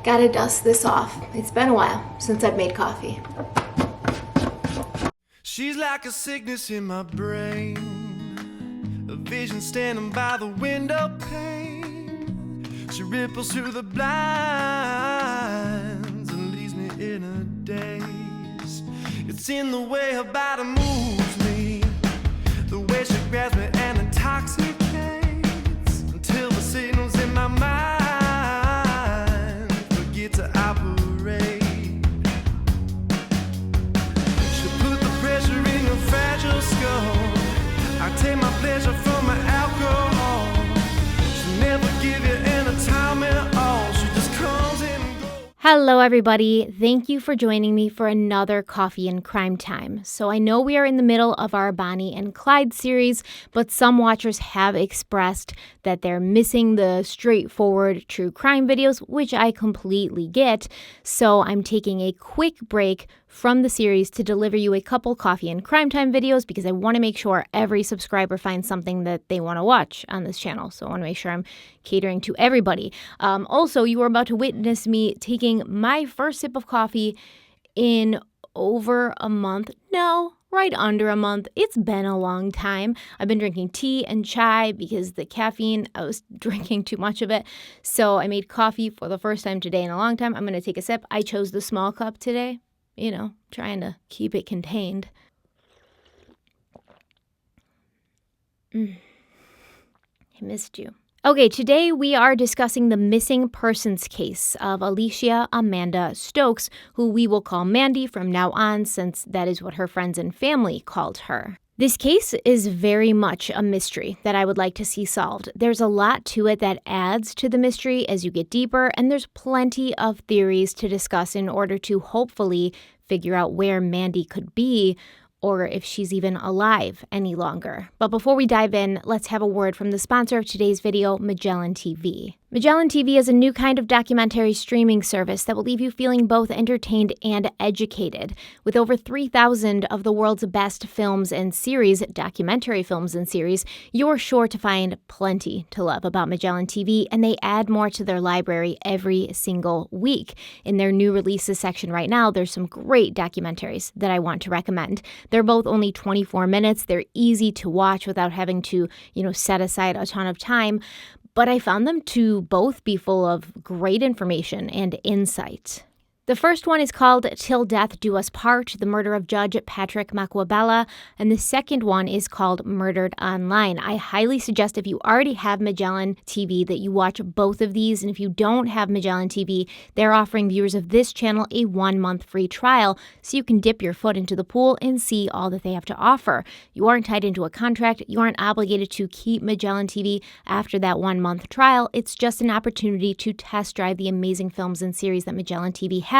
Gotta dust this off. It's been a while since I've made coffee. She's like a sickness in my brain, a vision standing by the window pane. She ripples through the blinds and leaves me in a daze. It's in the way her body moves me, the way she grabs me and intoxicates, until the signals in my mind forget to operate. She'll put the pressure in your fragile skull. I take my pleasure from my alcohol. She'll never give you any time at all. She just comes in and goes. Hello everybody, thank you for joining me for another Coffee and Crime Time. So I know we are in the middle of our Bonnie and Clyde series, but some watchers have expressed that they're missing the straightforward true crime videos, which I completely get. So I'm taking a quick break from the series to deliver you a couple Coffee and Crime Time videos because I want to make sure every subscriber finds something that they want to watch on this channel. So I want to make sure I'm catering to everybody. Also, you are about to witness me taking my first sip of coffee in over a month. No, right under a month. It's been a long time. I've been drinking tea and chai because the caffeine, I was drinking too much of it. So I made coffee for the first time today in a long time. I'm going to take a sip. I chose the small cup today. You know, trying to keep it contained. I missed you. Okay, today we are discussing the missing persons case of Alicia Amanda Stokes, who we will call Mandy from now on, since that is what her friends and family called her. This case is very much a mystery that I would like to see solved. There's a lot to it that adds to the mystery as you get deeper, and there's plenty of theories to discuss in order to hopefully figure out where Mandy could be, or if she's even alive any longer. But before we dive in, let's have a word from the sponsor of today's video, Magellan TV. Magellan TV is a new kind of documentary streaming service that will leave you feeling both entertained and educated. With over 3,000 of the world's best films and series, documentary films and series, you're sure to find plenty to love about Magellan TV, and they add more to their library every single week. In their new releases section right now, there's some great documentaries that I want to recommend. They're both only 24 minutes. They're easy to watch without having to, set aside a ton of time. But I found them to both be full of great information and insight. The first one is called Till Death Do Us Part, the murder of Judge Patrick Makwabela, and the second one is called Murdered Online. I highly suggest if you already have Magellan TV that you watch both of these, and if you don't have Magellan TV, they're offering viewers of this channel a 1-month free trial so you can dip your foot into the pool and see all that they have to offer. You aren't tied into a contract, you aren't obligated to keep Magellan TV after that 1-month trial. It's just an opportunity to test drive the amazing films and series that Magellan TV has.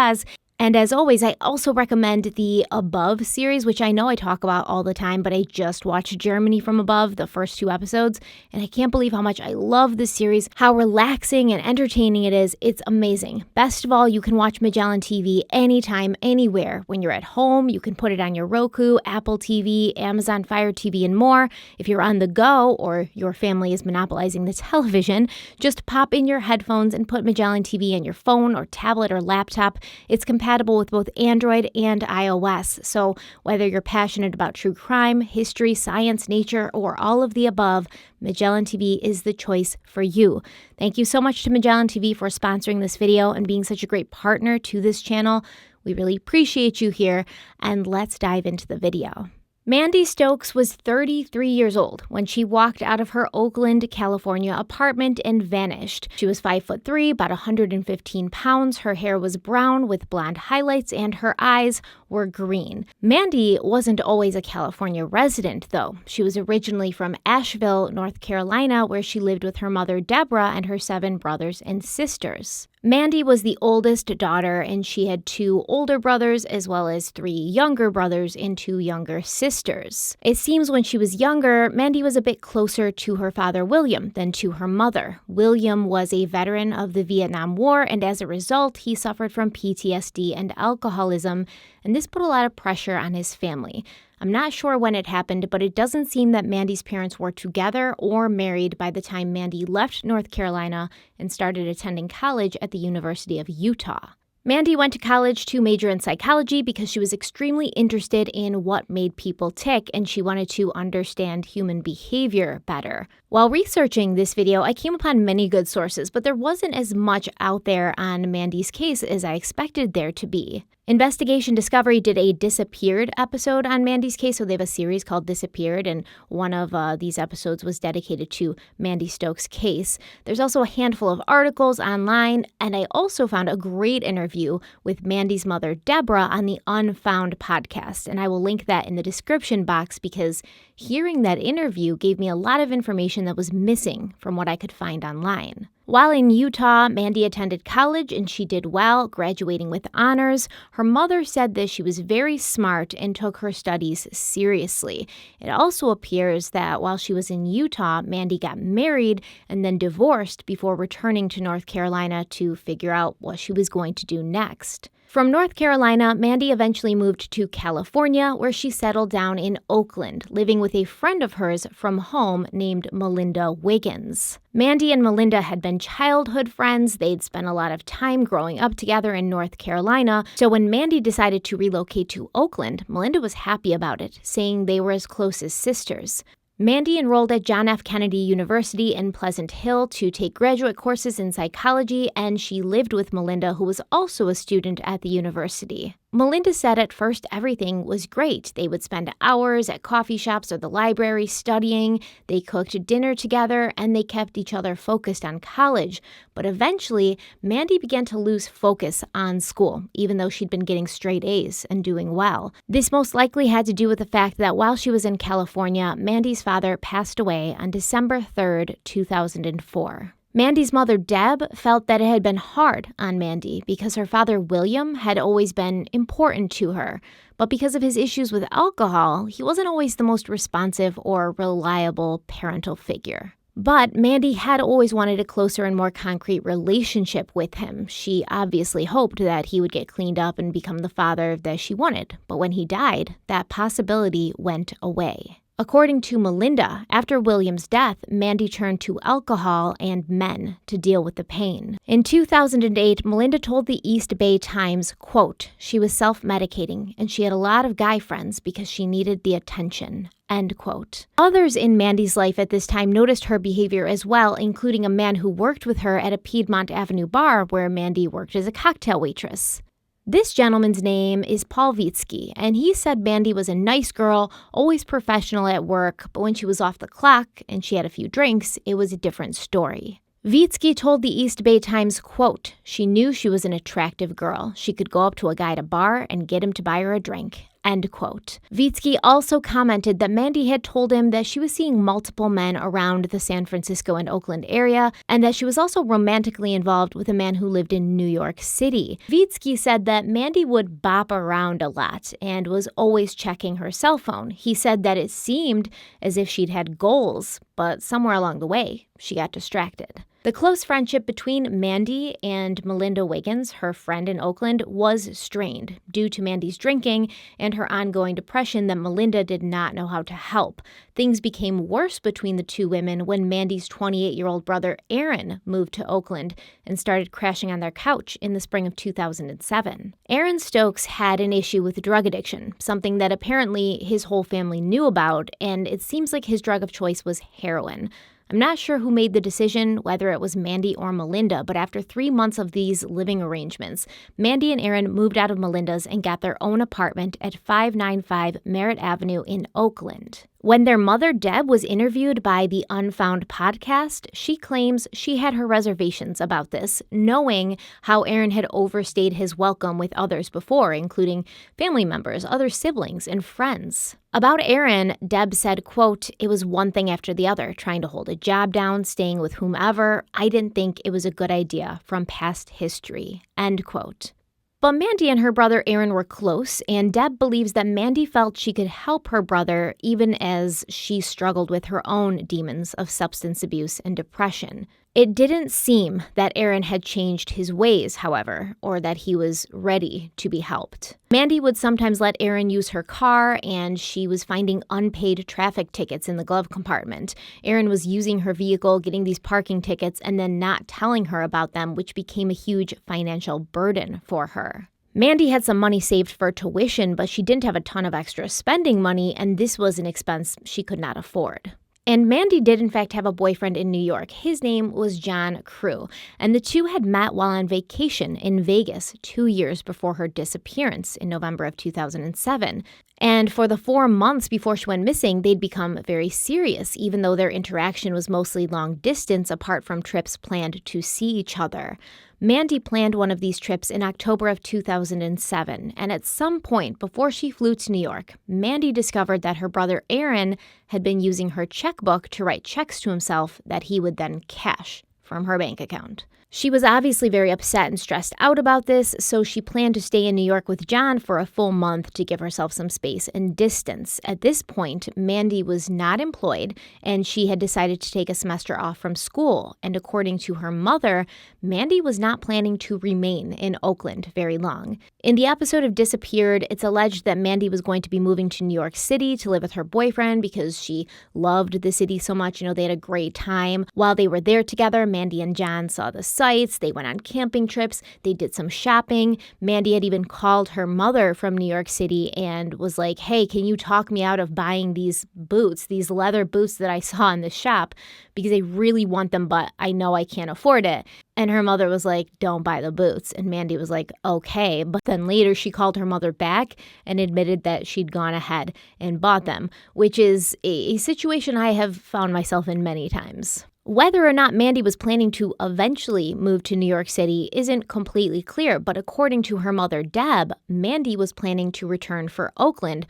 And as always, I also recommend the Above series, which I know I talk about all the time, but I just watched Germany from Above, the first 2 episodes, and I can't believe how much I love this series, how relaxing and entertaining it is. It's amazing. Best of all, you can watch Magellan TV anytime, anywhere. When you're at home, you can put it on your Roku, Apple TV, Amazon Fire TV, and more. If you're on the go or your family is monopolizing the television, just pop in your headphones and put Magellan TV on your phone or tablet or laptop. It's compatible with both Android and iOS. So whether you're passionate about true crime, history, science, nature, or all of the above, Magellan TV is the choice for you. Thank you so much to Magellan TV for sponsoring this video and being such a great partner to this channel. We really appreciate you here, and let's dive into the video. Mandy Stokes was 33 years old when she walked out of her Oakland, California apartment and vanished. She was 5'3", about 115 pounds. Her hair was brown with blonde highlights and her eyes were green. Mandy wasn't always a California resident, though. She was originally from Asheville, North Carolina, where she lived with her mother, Deborah, and her 7 brothers and sisters. Mandy was the oldest daughter, and she had 2 older brothers as well as 3 younger brothers and 2 younger sisters. It seems when she was younger, Mandy was a bit closer to her father, William, than to her mother. William was a veteran of the Vietnam War, and as a result, he suffered from PTSD and alcoholism, and this put a lot of pressure on his family. I'm not sure when it happened, but it doesn't seem that Mandy's parents were together or married by the time Mandy left North Carolina and started attending college at the University of Utah. Mandy went to college to major in psychology because she was extremely interested in what made people tick and she wanted to understand human behavior better. While researching this video, I came upon many good sources, but there wasn't as much out there on Mandy's case as I expected there to be. Investigation Discovery did a Disappeared episode on Mandy's case, so they have a series called Disappeared, and one of these episodes was dedicated to Mandy Stokes' case. There's also a handful of articles online, and I also found a great interview with Mandy's mother, Deborah, on the Unfound podcast, and I will link that in the description box because hearing that interview gave me a lot of information that was missing from what I could find online. While in Utah, Mandy attended college and she did well, graduating with honors. Her mother said that she was very smart and took her studies seriously. It also appears that while she was in Utah, Mandy got married and then divorced before returning to North Carolina to figure out what she was going to do next. From North Carolina, Mandy eventually moved to California, where she settled down in Oakland, living with a friend of hers from home named Melinda Wiggins. Mandy and Melinda had been childhood friends. They'd spent a lot of time growing up together in North Carolina. So when Mandy decided to relocate to Oakland, Melinda was happy about it, saying they were as close as sisters. Mandy enrolled at John F. Kennedy University in Pleasant Hill to take graduate courses in psychology, and she lived with Melinda, who was also a student at the university. Melinda said at first everything was great. They would spend hours at coffee shops or the library studying, they cooked dinner together, and they kept each other focused on college. But eventually, Mandy began to lose focus on school, even though she'd been getting straight A's and doing well. This most likely had to do with the fact that while she was in California, Mandy's father passed away on December 3rd, 2004. Mandy's mother, Deb, felt that it had been hard on Mandy because her father, William, had always been important to her. But because of his issues with alcohol, he wasn't always the most responsive or reliable parental figure. But Mandy had always wanted a closer and more concrete relationship with him. She obviously hoped that he would get cleaned up and become the father that she wanted. But when he died, that possibility went away. According to Melinda, after William's death, Mandy turned to alcohol and men to deal with the pain. In 2008, Melinda told the East Bay Times, quote, she was self-medicating and she had a lot of guy friends because she needed the attention, end quote. Others in Mandy's life at this time noticed her behavior as well, including a man who worked with her at a Piedmont Avenue bar where Mandy worked as a cocktail waitress. This gentleman's name is Paul Vitsky, and he said Mandy was a nice girl, always professional at work, but when she was off the clock and she had a few drinks, it was a different story. Vitsky told the East Bay Times, quote, she knew she was an attractive girl. She could go up to a guy at a bar and get him to buy her a drink. End quote. Vitsky also commented that Mandy had told him that she was seeing multiple men around the San Francisco and Oakland area, and that she was also romantically involved with a man who lived in New York City. Vitsky said that Mandy would bop around a lot and was always checking her cell phone. He said that it seemed as if she'd had goals, but somewhere along the way, she got distracted. The close friendship between Mandy and Melinda Wiggins, her friend in Oakland, was strained due to Mandy's drinking and her ongoing depression that Melinda did not know how to help. Things became worse between the two women when Mandy's 28-year-old brother Aaron moved to Oakland and started crashing on their couch in the spring of 2007. Aaron Stokes had an issue with drug addiction, something that apparently his whole family knew about, and it seems like his drug of choice was heroin. I'm not sure who made the decision, whether it was Mandy or Melinda, but after 3 months of these living arrangements, Mandy and Aaron moved out of Melinda's and got their own apartment at 595 Merritt Avenue in Oakland. When their mother, Deb, was interviewed by the Unfound podcast, she claims she had her reservations about this, knowing how Aaron had overstayed his welcome with others before, including family members, other siblings, and friends. About Aaron, Deb said, quote, it was one thing after the other, trying to hold a job down, staying with whomever. I didn't think it was a good idea from past history, end quote. But Mandy and her brother Aaron were close, and Deb believes that Mandy felt she could help her brother even as she struggled with her own demons of substance abuse and depression. It didn't seem that Aaron had changed his ways, however, or that he was ready to be helped. Mandy would sometimes let Aaron use her car, and she was finding unpaid traffic tickets in the glove compartment. Aaron was using her vehicle, getting these parking tickets, and then not telling her about them, which became a huge financial burden for her. Mandy had some money saved for tuition, but she didn't have a ton of extra spending money, and this was an expense she could not afford. And Mandy did, in fact, have a boyfriend in New York. His name was John Crew, and the two had met while on vacation in Vegas 2 years before her disappearance in November of 2007. And for the 4 months before she went missing, they'd become very serious, even though their interaction was mostly long distance apart from trips planned to see each other. Mandy planned one of these trips in October of 2007, and at some point before she flew to New York, Mandy discovered that her brother Aaron had been using her checkbook to write checks to himself that he would then cash from her bank account. She was obviously very upset and stressed out about this, so she planned to stay in New York with John for a full month to give herself some space and distance. At this point, Mandy was not employed, and she had decided to take a semester off from school. And according to her mother, Mandy was not planning to remain in Oakland very long. In the episode of Disappeared, it's alleged that Mandy was going to be moving to New York City to live with her boyfriend because she loved the city so much. They had a great time. While they were there together, Mandy and John saw the sights, they went on camping trips, they did some shopping. Mandy had even called her mother from New York City and was like, hey, can you talk me out of buying these boots, these leather boots that I saw in the shop, because I really want them, but I know I can't afford it. And her mother was like, don't buy the boots. And Mandy was like, okay. But then later she called her mother back and admitted that she'd gone ahead and bought them, which is a situation I have found myself in many times. Whether or not Mandy was planning to eventually move to New York City isn't completely clear, but according to her mother, Deb, Mandy was planning to return for Oakland,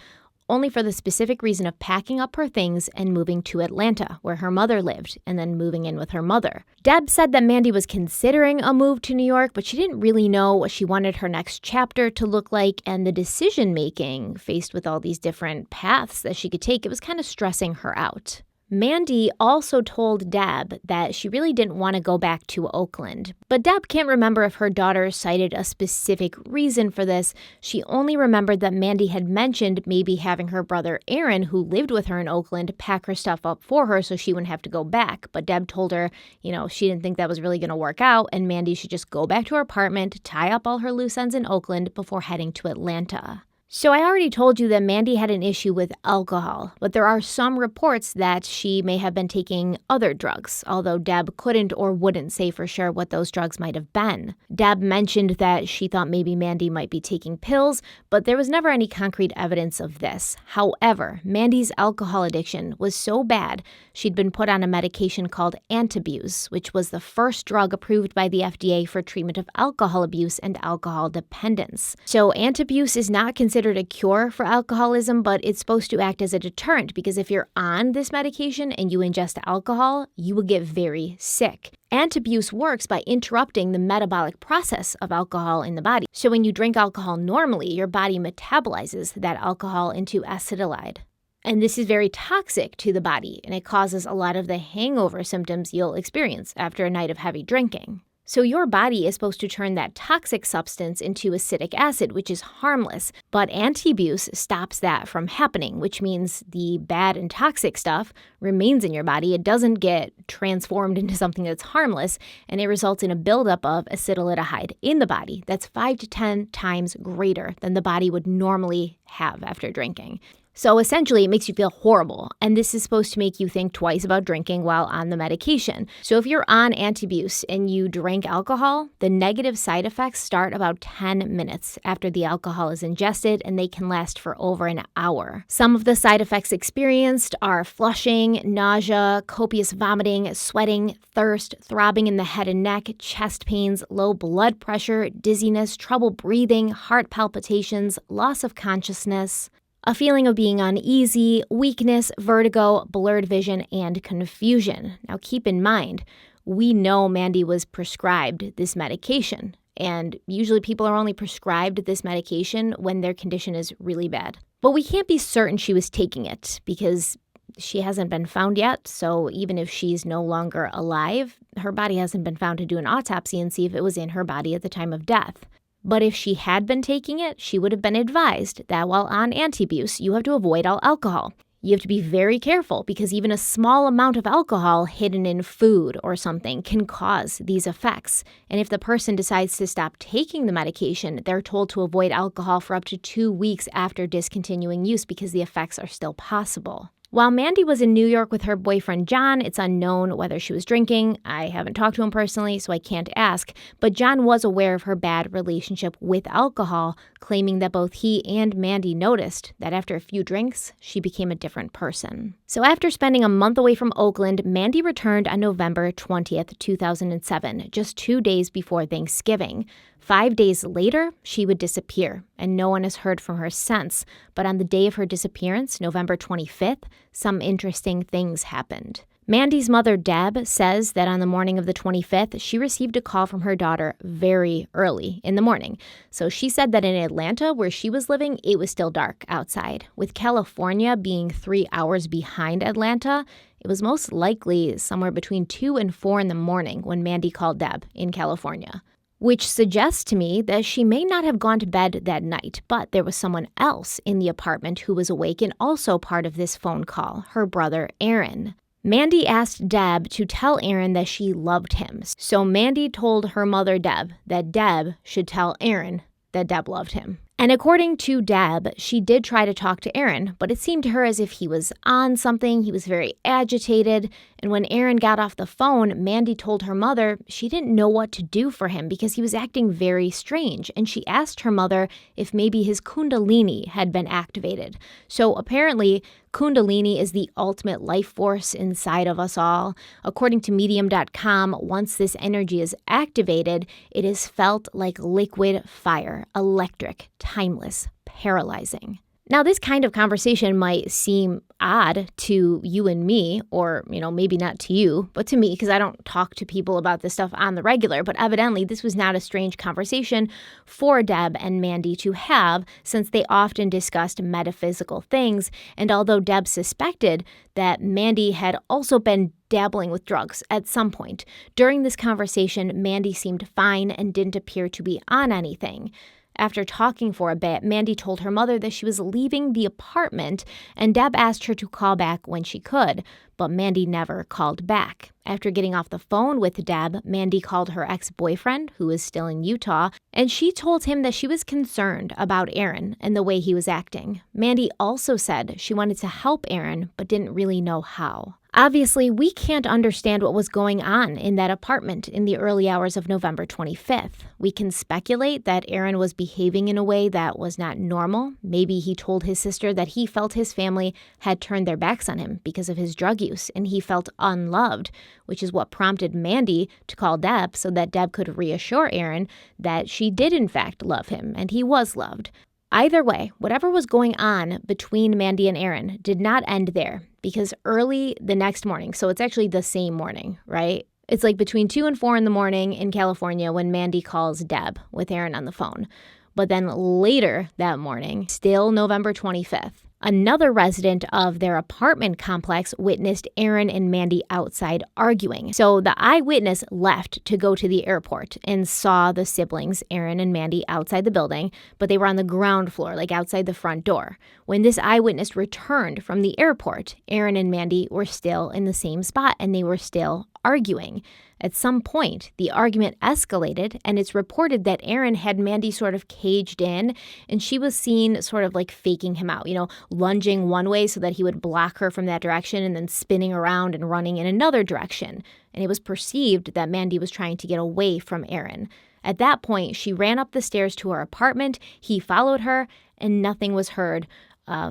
only for the specific reason of packing up her things and moving to Atlanta, where her mother lived, and then moving in with her mother. Deb said that Mandy was considering a move to New York, but she didn't really know what she wanted her next chapter to look like, and the decision-making, faced with all these different paths that she could take, it was kind of stressing her out. Mandy also told Deb that she really didn't want to go back to Oakland. But Deb can't remember if her daughter cited a specific reason for this. She only remembered that Mandy had mentioned maybe having her brother Aaron, who lived with her in Oakland, pack her stuff up for her so she wouldn't have to go back. But Deb told her, she didn't think that was really going to work out, and Mandy should just go back to her apartment, tie up all her loose ends in Oakland before heading to Atlanta. So I already told you that Mandy had an issue with alcohol, but there are some reports that she may have been taking other drugs, although Deb couldn't or wouldn't say for sure what those drugs might have been. Deb mentioned that she thought maybe Mandy might be taking pills, but there was never any concrete evidence of this. However, Mandy's alcohol addiction was so bad, she'd been put on a medication called Antabuse, which was the first drug approved by the FDA for treatment of alcohol abuse and alcohol dependence. So Antabuse is not considered a cure for alcoholism, but it's supposed to act as a deterrent because if you're on this medication and you ingest alcohol, you will get very sick. Antabuse works by interrupting the metabolic process of alcohol in the body. So when you drink alcohol normally, your body metabolizes that alcohol into acetylide. And this is very toxic to the body, and it causes a lot of the hangover symptoms you'll experience after a night of heavy drinking. So your body is supposed to turn that toxic substance into acetic acid, which is harmless, but Antabuse stops that from happening, which means the bad and toxic stuff remains in your body. It doesn't get transformed into something that's harmless, and it results in a buildup of acetaldehyde in the body that's 5 to 10 times greater than the body would normally have after drinking. So essentially, it makes you feel horrible, and this is supposed to make you think twice about drinking while on the medication. So if you're on Antabuse and you drink alcohol, the negative side effects start about 10 minutes after the alcohol is ingested, and they can last for over an hour. Some of the side effects experienced are flushing, nausea, copious vomiting, sweating, thirst, throbbing in the head and neck, chest pains, low blood pressure, dizziness, trouble breathing, heart palpitations, loss of consciousness, a feeling of being uneasy, weakness, vertigo, blurred vision, and confusion. Now keep in mind, we know Mandy was prescribed this medication, and usually people are only prescribed this medication when their condition is really bad. But we can't be certain she was taking it because She hasn't been found yet, so even if she's no longer alive, her body hasn't been found to do an autopsy and see if it was in her body at the time of death. But if she had been taking it, she would have been advised that while on anti-abuse, you have to avoid all alcohol. You have to be very careful because even a small amount of alcohol hidden in food or something can cause these effects. And if the person decides to stop taking the medication, they're told to avoid alcohol for up to 2 weeks after discontinuing use because the effects are still possible. While Mandy was in New York with her boyfriend John, it's unknown whether she was drinking. I haven't talked to him personally, so I can't ask. But John was aware of her bad relationship with alcohol, claiming that both he and Mandy noticed that after a few drinks, she became a different person. So after spending a month away from Oakland, Mandy returned on November 20th, 2007, just 2 days before Thanksgiving. 5 days later, she would disappear, and no one has heard from her since. But on the day of her disappearance, November 25th, some interesting things happened. Mandy's mother, Deb, says that on the morning of the 25th, she received a call from her daughter very early in the morning. So she said that in Atlanta, where she was living, it was still dark outside. With California being 3 hours behind Atlanta, it was most likely somewhere between 2 and 4 in the morning when Mandy called Deb in California. Which suggests to me that she may not have gone to bed that night, but there was someone else in the apartment who was awake and also part of this phone call, her brother Aaron. Mandy asked Deb to tell Aaron that she loved him. So Mandy told her mother Deb that Deb should tell Aaron that Deb loved him. And according to Deb, she did try to talk to Aaron, but it seemed to her as if he was on something. He was very agitated. And when Aaron got off the phone, Mandy told her mother she didn't know what to do for him because he was acting very strange. And she asked her mother if maybe his Kundalini had been activated. So apparently, Kundalini is the ultimate life force inside of us all. According to Medium.com, once this energy is activated, it is felt like liquid fire, electric, timeless, paralyzing. Now, this kind of conversation might seem odd to you and me, or, maybe not to you, but to me, because I don't talk to people about this stuff on the regular. But evidently, this was not a strange conversation for Deb and Mandy to have, since they often discussed metaphysical things. And although Deb suspected that Mandy had also been dabbling with drugs at some point, during this conversation, Mandy seemed fine and didn't appear to be on anything. After talking for a bit, Mandy told her mother that she was leaving the apartment, and Deb asked her to call back when she could, but Mandy never called back. After getting off the phone with Deb, Mandy called her ex-boyfriend, who is still in Utah, and she told him that she was concerned about Aaron and the way he was acting. Mandy also said she wanted to help Aaron, but didn't really know how. Obviously, we can't understand what was going on in that apartment in the early hours of November 25th. We can speculate that Aaron was behaving in a way that was not normal. Maybe he told his sister that he felt his family had turned their backs on him because of his drug use, and he felt unloved, which is what prompted Mandy to call Deb so that Deb could reassure Aaron that she did in fact love him and he was loved. Either way, whatever was going on between Mandy and Aaron did not end there, because early the next morning, so it's actually the same morning, right? It's like between 2 and 4 in the morning in California when Mandy calls Deb with Aaron on the phone. But then later that morning, still November 25th, another resident of their apartment complex witnessed Aaron and Mandy outside arguing. So the eyewitness left to go to the airport and saw the siblings, Aaron and Mandy, outside the building, but they were on the ground floor, like outside the front door. When this eyewitness returned from the airport, Aaron and Mandy were still in the same spot and they were still arguing. At some point, the argument escalated, and it's reported that Aaron had Mandy sort of caged in, and she was seen sort of like faking him out, lunging one way so that he would block her from that direction and then spinning around and running in another direction. And it was perceived that Mandy was trying to get away from Aaron. At that point, she ran up the stairs to her apartment, he followed her, and nothing was heard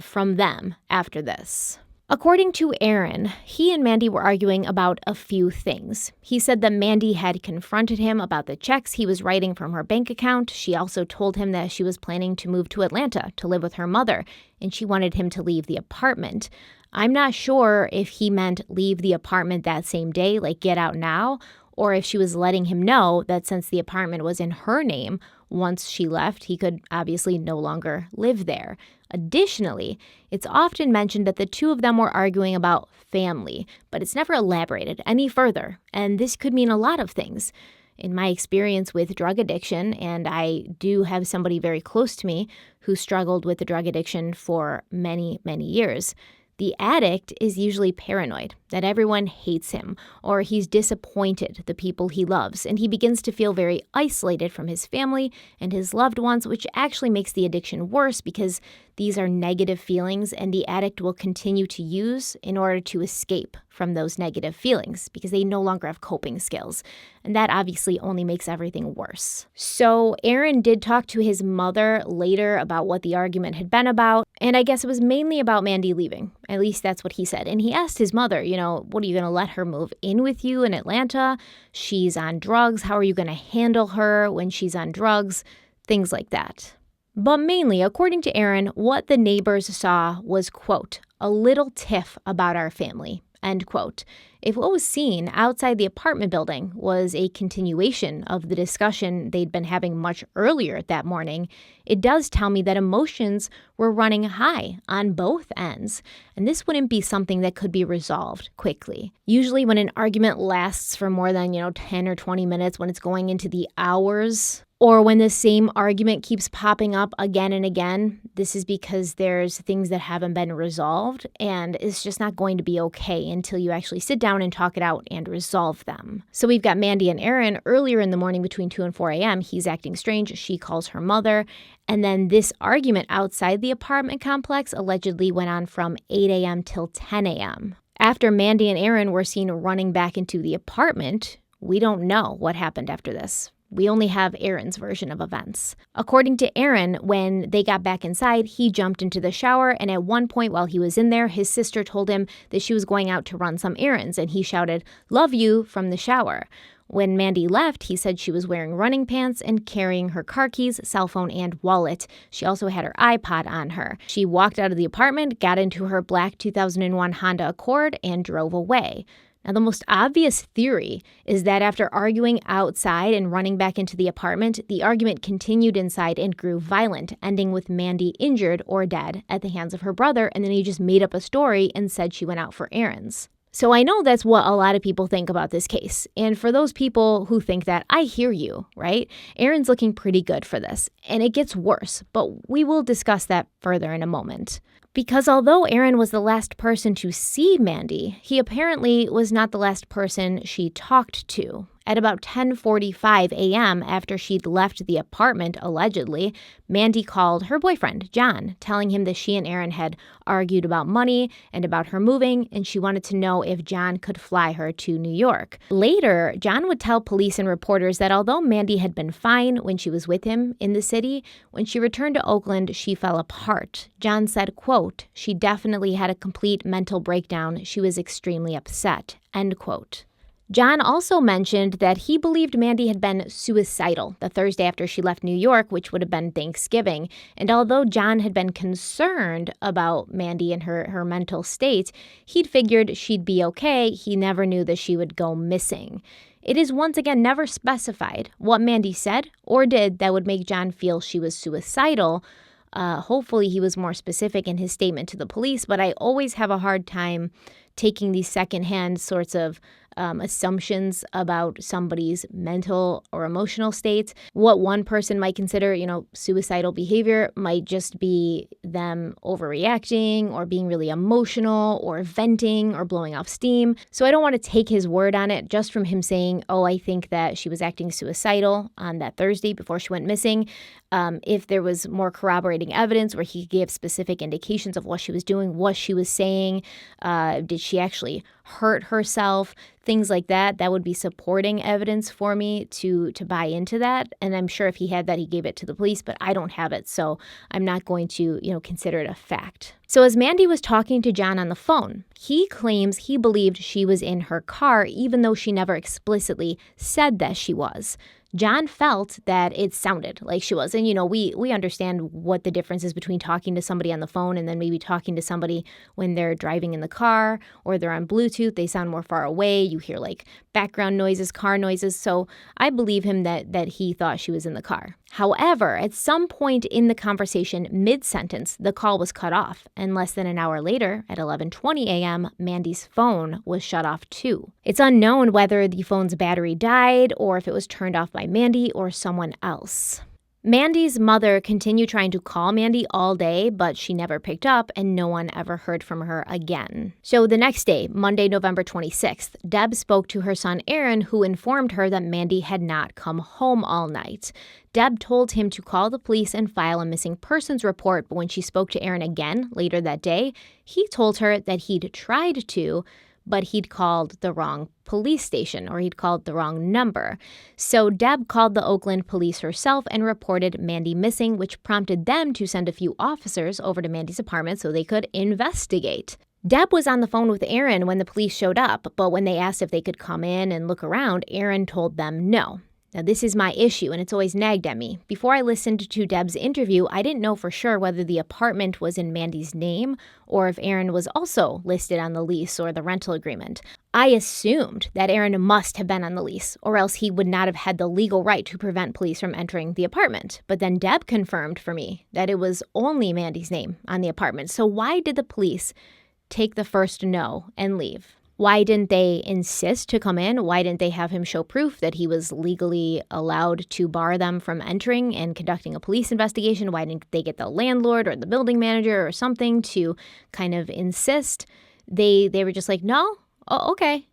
from them after this. According to Aaron, he and Mandy were arguing about a few things. He said that Mandy had confronted him about the checks he was writing from her bank account. She also told him that she was planning to move to Atlanta to live with her mother, and she wanted him to leave the apartment. I'm not sure if he meant leave the apartment that same day, like get out now, or if she was letting him know that since the apartment was in her name, once she left, he could obviously no longer live there. Additionally, it's often mentioned that the two of them were arguing about family, but it's never elaborated any further, and this could mean a lot of things. In my experience with drug addiction, and I do have somebody very close to me who struggled with the drug addiction for many, many years, the addict is usually paranoid that everyone hates him or he's disappointed the people he loves, and he begins to feel very isolated from his family and his loved ones, which actually makes the addiction worse because these are negative feelings and the addict will continue to use in order to escape from those negative feelings because they no longer have coping skills. And that obviously only makes everything worse. So Aaron did talk to his mother later about what the argument had been about, and I guess it was mainly about Mandy leaving. At least that's what he said. And he asked his mother, what are you going to let her move in with you in Atlanta? She's on drugs. How are you going to handle her when she's on drugs? Things like that. But mainly, according to Aaron, what the neighbors saw was, quote, a little tiff about our family, end quote. If what was seen outside the apartment building was a continuation of the discussion they'd been having much earlier that morning, it does tell me that emotions were running high on both ends, and this wouldn't be something that could be resolved quickly. Usually when an argument lasts for more than, 10 or 20 minutes, when it's going into the hours, or when the same argument keeps popping up again and again, this is because there's things that haven't been resolved, and it's just not going to be okay until you actually sit down and talk it out and resolve them. So we've got Mandy and Aaron earlier in the morning between 2 and 4 a.m. He's acting strange. She calls her mother. And then this argument outside the apartment complex allegedly went on from 8 a.m. till 10 a.m. After Mandy and Aaron were seen running back into the apartment, we don't know what happened after this. We only have Aaron's version of events. According to Aaron, when they got back inside, he jumped into the shower, and at one point while he was in there, his sister told him that she was going out to run some errands, and he shouted, "Love you," from the shower. When Mandy left, he said she was wearing running pants and carrying her car keys, cell phone, and wallet. She also had her iPod on her. She walked out of the apartment, got into her black 2001 Honda Accord, and drove away. Now, the most obvious theory is that after arguing outside and running back into the apartment, the argument continued inside and grew violent, ending with Mandy injured or dead at the hands of her brother, and then he just made up a story and said she went out for errands. So I know that's what a lot of people think about this case. And for those people who think that, I hear you, right? Aaron's looking pretty good for this, and it gets worse, but we will discuss that further in a moment. Because although Aaron was the last person to see Mandy, he apparently was not the last person she talked to. At about 10:45 a.m., after she'd left the apartment, allegedly, Mandy called her boyfriend, John, telling him that she and Aaron had argued about money and about her moving, and she wanted to know if John could fly her to New York. Later, John would tell police and reporters that although Mandy had been fine when she was with him in the city, when she returned to Oakland, she fell apart. John said, quote, "She definitely had a complete mental breakdown. She was extremely upset," end quote. John also mentioned that he believed Mandy had been suicidal the Thursday after she left New York, which would have been Thanksgiving. And although John had been concerned about Mandy and her mental state, he'd figured she'd be okay. He never knew that she would go missing. It is once again never specified what Mandy said or did that would make John feel she was suicidal. Hopefully he was more specific in his statement to the police, but I always have a hard time taking these secondhand sorts of assumptions about somebody's mental or emotional states. What one person might consider, suicidal behavior might just be them overreacting or being really emotional or venting or blowing off steam. So I don't want to take his word on it just from him saying, I think that she was acting suicidal on that Thursday before she went missing. If there was more corroborating evidence where he gave specific indications of what she was doing, what she was saying, did she actually hurt herself, things like that, that would be supporting evidence for me to buy into that. And I'm sure if he had that, he gave it to the police, but I don't have it. So I'm not going to, consider it a fact. So as Mandy was talking to John on the phone, he claims he believed she was in her car, even though she never explicitly said that she was. John felt that it sounded like she was. And, we understand what the difference is between talking to somebody on the phone and then maybe talking to somebody when they're driving in the car or they're on Bluetooth. They sound more far away. You hear like background noises, car noises. So I believe him that he thought she was in the car. However, at some point in the conversation, mid-sentence, the call was cut off. And less than an hour later, at 11:20 a.m., Mandy's phone was shut off too. It's unknown whether the phone's battery died or if it was turned off by Mandy or someone else. Mandy's mother continued trying to call Mandy all day, but she never picked up and no one ever heard from her again. So the next day, Monday, November 26th, Deb spoke to her son Aaron, who informed her that Mandy had not come home all night. Deb told him to call the police and file a missing persons report, but when she spoke to Aaron again later that day, he told her that he'd tried to, but he'd called the wrong police station or he'd called the wrong number. So Deb called the Oakland police herself and reported Mandy missing, which prompted them to send a few officers over to Mandy's apartment so they could investigate. Deb was on the phone with Aaron when the police showed up, but when they asked if they could come in and look around, Aaron told them no. Now, this is my issue, and it's always nagged at me. Before I listened to Deb's interview, I didn't know for sure whether the apartment was in Mandy's name or if Aaron was also listed on the lease or the rental agreement. I assumed that Aaron must have been on the lease, or else he would not have had the legal right to prevent police from entering the apartment. But then Deb confirmed for me that it was only Mandy's name on the apartment. So why did the police take the first no and leave? Why didn't they insist to come in? Why didn't they have him show proof that he was legally allowed to bar them from entering and conducting a police investigation? Why didn't they get the landlord or the building manager or something to kind of insist? They were just like, no? Oh, okay.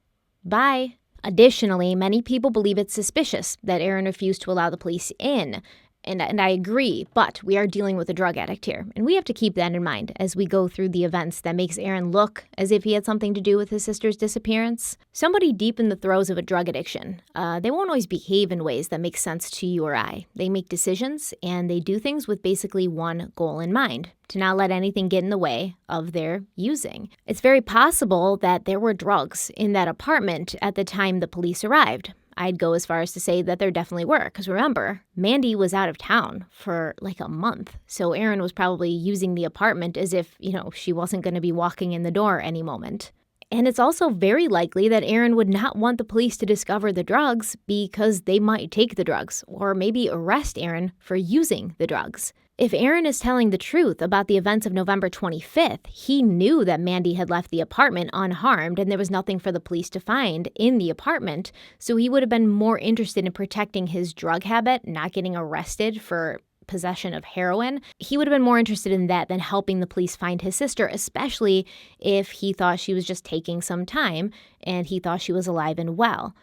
Bye. Additionally, many people believe it's suspicious that Aaron refused to allow the police in. And I agree, but we are dealing with a drug addict here, and we have to keep that in mind as we go through the events that makes Aaron look as if he had something to do with his sister's disappearance. Somebody deep in the throes of a drug addiction, they won't always behave in ways that make sense to you or I. They make decisions, and they do things with basically one goal in mind: to not let anything get in the way of their using. It's very possible that there were drugs in that apartment at the time the police arrived. I'd go as far as to say that there definitely were, because remember, Mandy was out of town for like a month. So Aaron was probably using the apartment as if, she wasn't going to be walking in the door any moment. And it's also very likely that Aaron would not want the police to discover the drugs because they might take the drugs or maybe arrest Aaron for using the drugs. If Aaron is telling the truth about the events of November 25th, he knew that Mandy had left the apartment unharmed and there was nothing for the police to find in the apartment, so he would have been more interested in protecting his drug habit, not getting arrested for possession of heroin. He would have been more interested in that than helping the police find his sister, especially if he thought she was just taking some time and he thought she was alive and well.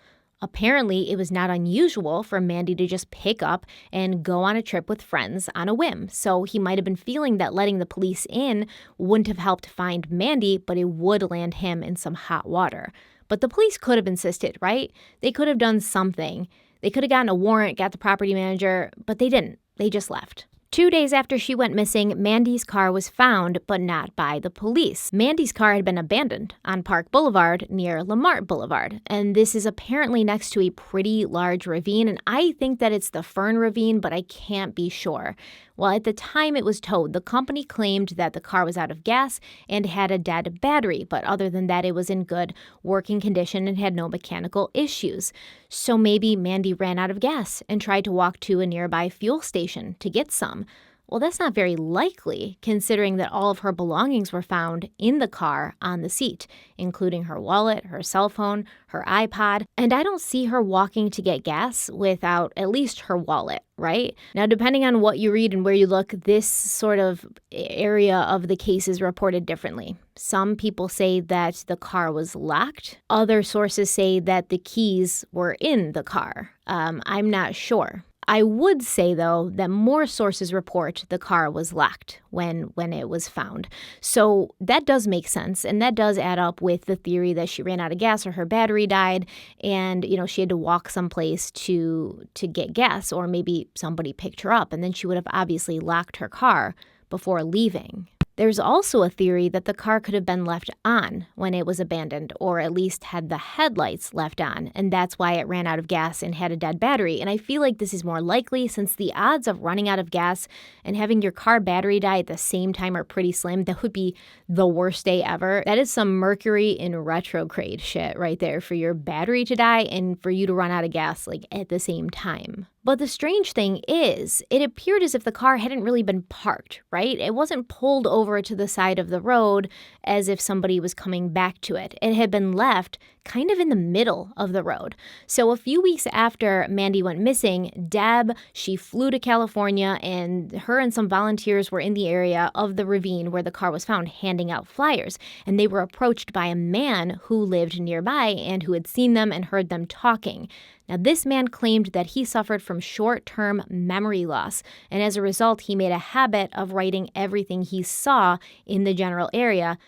Apparently, it was not unusual for Mandy to just pick up and go on a trip with friends on a whim. So he might have been feeling that letting the police in wouldn't have helped find Mandy, but it would land him in some hot water. But the police could have insisted, right? They could have done something. They could have gotten a warrant, got the property manager, but they didn't. They just left. 2 days after she went missing, Mandy's car was found, but not by the police. Mandy's car had been abandoned on Park Boulevard near Lamart Boulevard, and this is apparently next to a pretty large ravine, and I think that it's the Fern Ravine, but I can't be sure. Well, at the time it was towed, the company claimed that the car was out of gas and had a dead battery, but other than that, it was in good working condition and had no mechanical issues. So maybe Mandy ran out of gas and tried to walk to a nearby fuel station to get some. Well, that's not very likely, considering that all of her belongings were found in the car on the seat, including her wallet, her cell phone, her iPod, and I don't see her walking to get gas without at least her wallet, right? Now, depending on what you read and where you look, this sort of area of the case is reported differently. Some people say that the car was locked. Other sources say that the keys were in the car. I'm not sure. I would say, though, that more sources report the car was locked when it was found. So that does make sense, and that does add up with the theory that she ran out of gas or her battery died, and, she had to walk someplace to get gas, or maybe somebody picked her up, and then she would have obviously locked her car before leaving. There's also a theory that the car could have been left on when it was abandoned, or at least had the headlights left on, and that's why it ran out of gas and had a dead battery. And I feel like this is more likely since the odds of running out of gas and having your car battery die at the same time are pretty slim. That would be the worst day ever. That is some Mercury in retrograde shit right there, for your battery to die and for you to run out of gas like at the same time. But the strange thing is, it appeared as if the car hadn't really been parked, right? It wasn't pulled over to the side of the road as if somebody was coming back to it. It had been left kind of in the middle of the road. So a few weeks after Mandy went missing, Deb, she flew to California, and her and some volunteers were in the area of the ravine where the car was found handing out flyers. And they were approached by a man who lived nearby and who had seen them and heard them talking. Now, this man claimed that he suffered from short-term memory loss, and as a result, he made a habit of writing everything he saw in the general area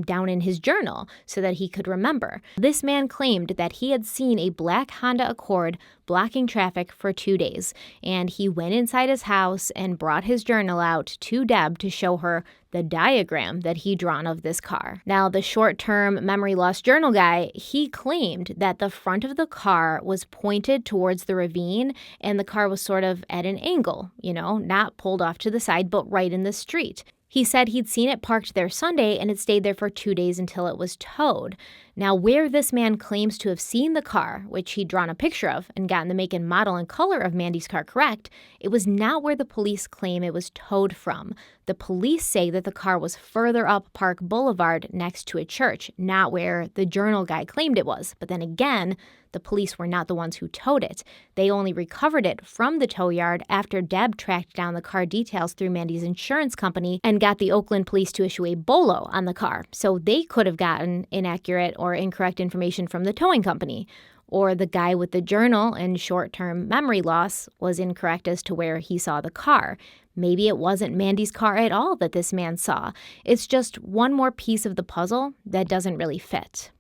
down in his journal so that he could remember. This man claimed that he had seen a black Honda Accord blocking traffic for 2 days, and he went inside his house and brought his journal out to Deb to show her the diagram that he'd drawn of this car. Now, the short-term memory loss journal guy, he claimed that the front of the car was pointed towards the ravine and the car was sort of at an angle, not pulled off to the side, but right in the street. He said he'd seen it parked there Sunday and it stayed there for 2 days until it was towed. Now, where this man claims to have seen the car, which he'd drawn a picture of and gotten the make and model and color of Mandy's car correct, it was not where the police claim it was towed from. The police say that the car was further up Park Boulevard next to a church, not where the journal guy claimed it was. But then again, the police were not the ones who towed it. They only recovered it from the tow yard after Deb tracked down the car details through Mandy's insurance company and got the Oakland police to issue a BOLO on the car. So they could have gotten inaccurate or incorrect information from the towing company. Or the guy with the journal and short-term memory loss was incorrect as to where he saw the car. Maybe it wasn't Mandy's car at all that this man saw. It's just one more piece of the puzzle that doesn't really fit.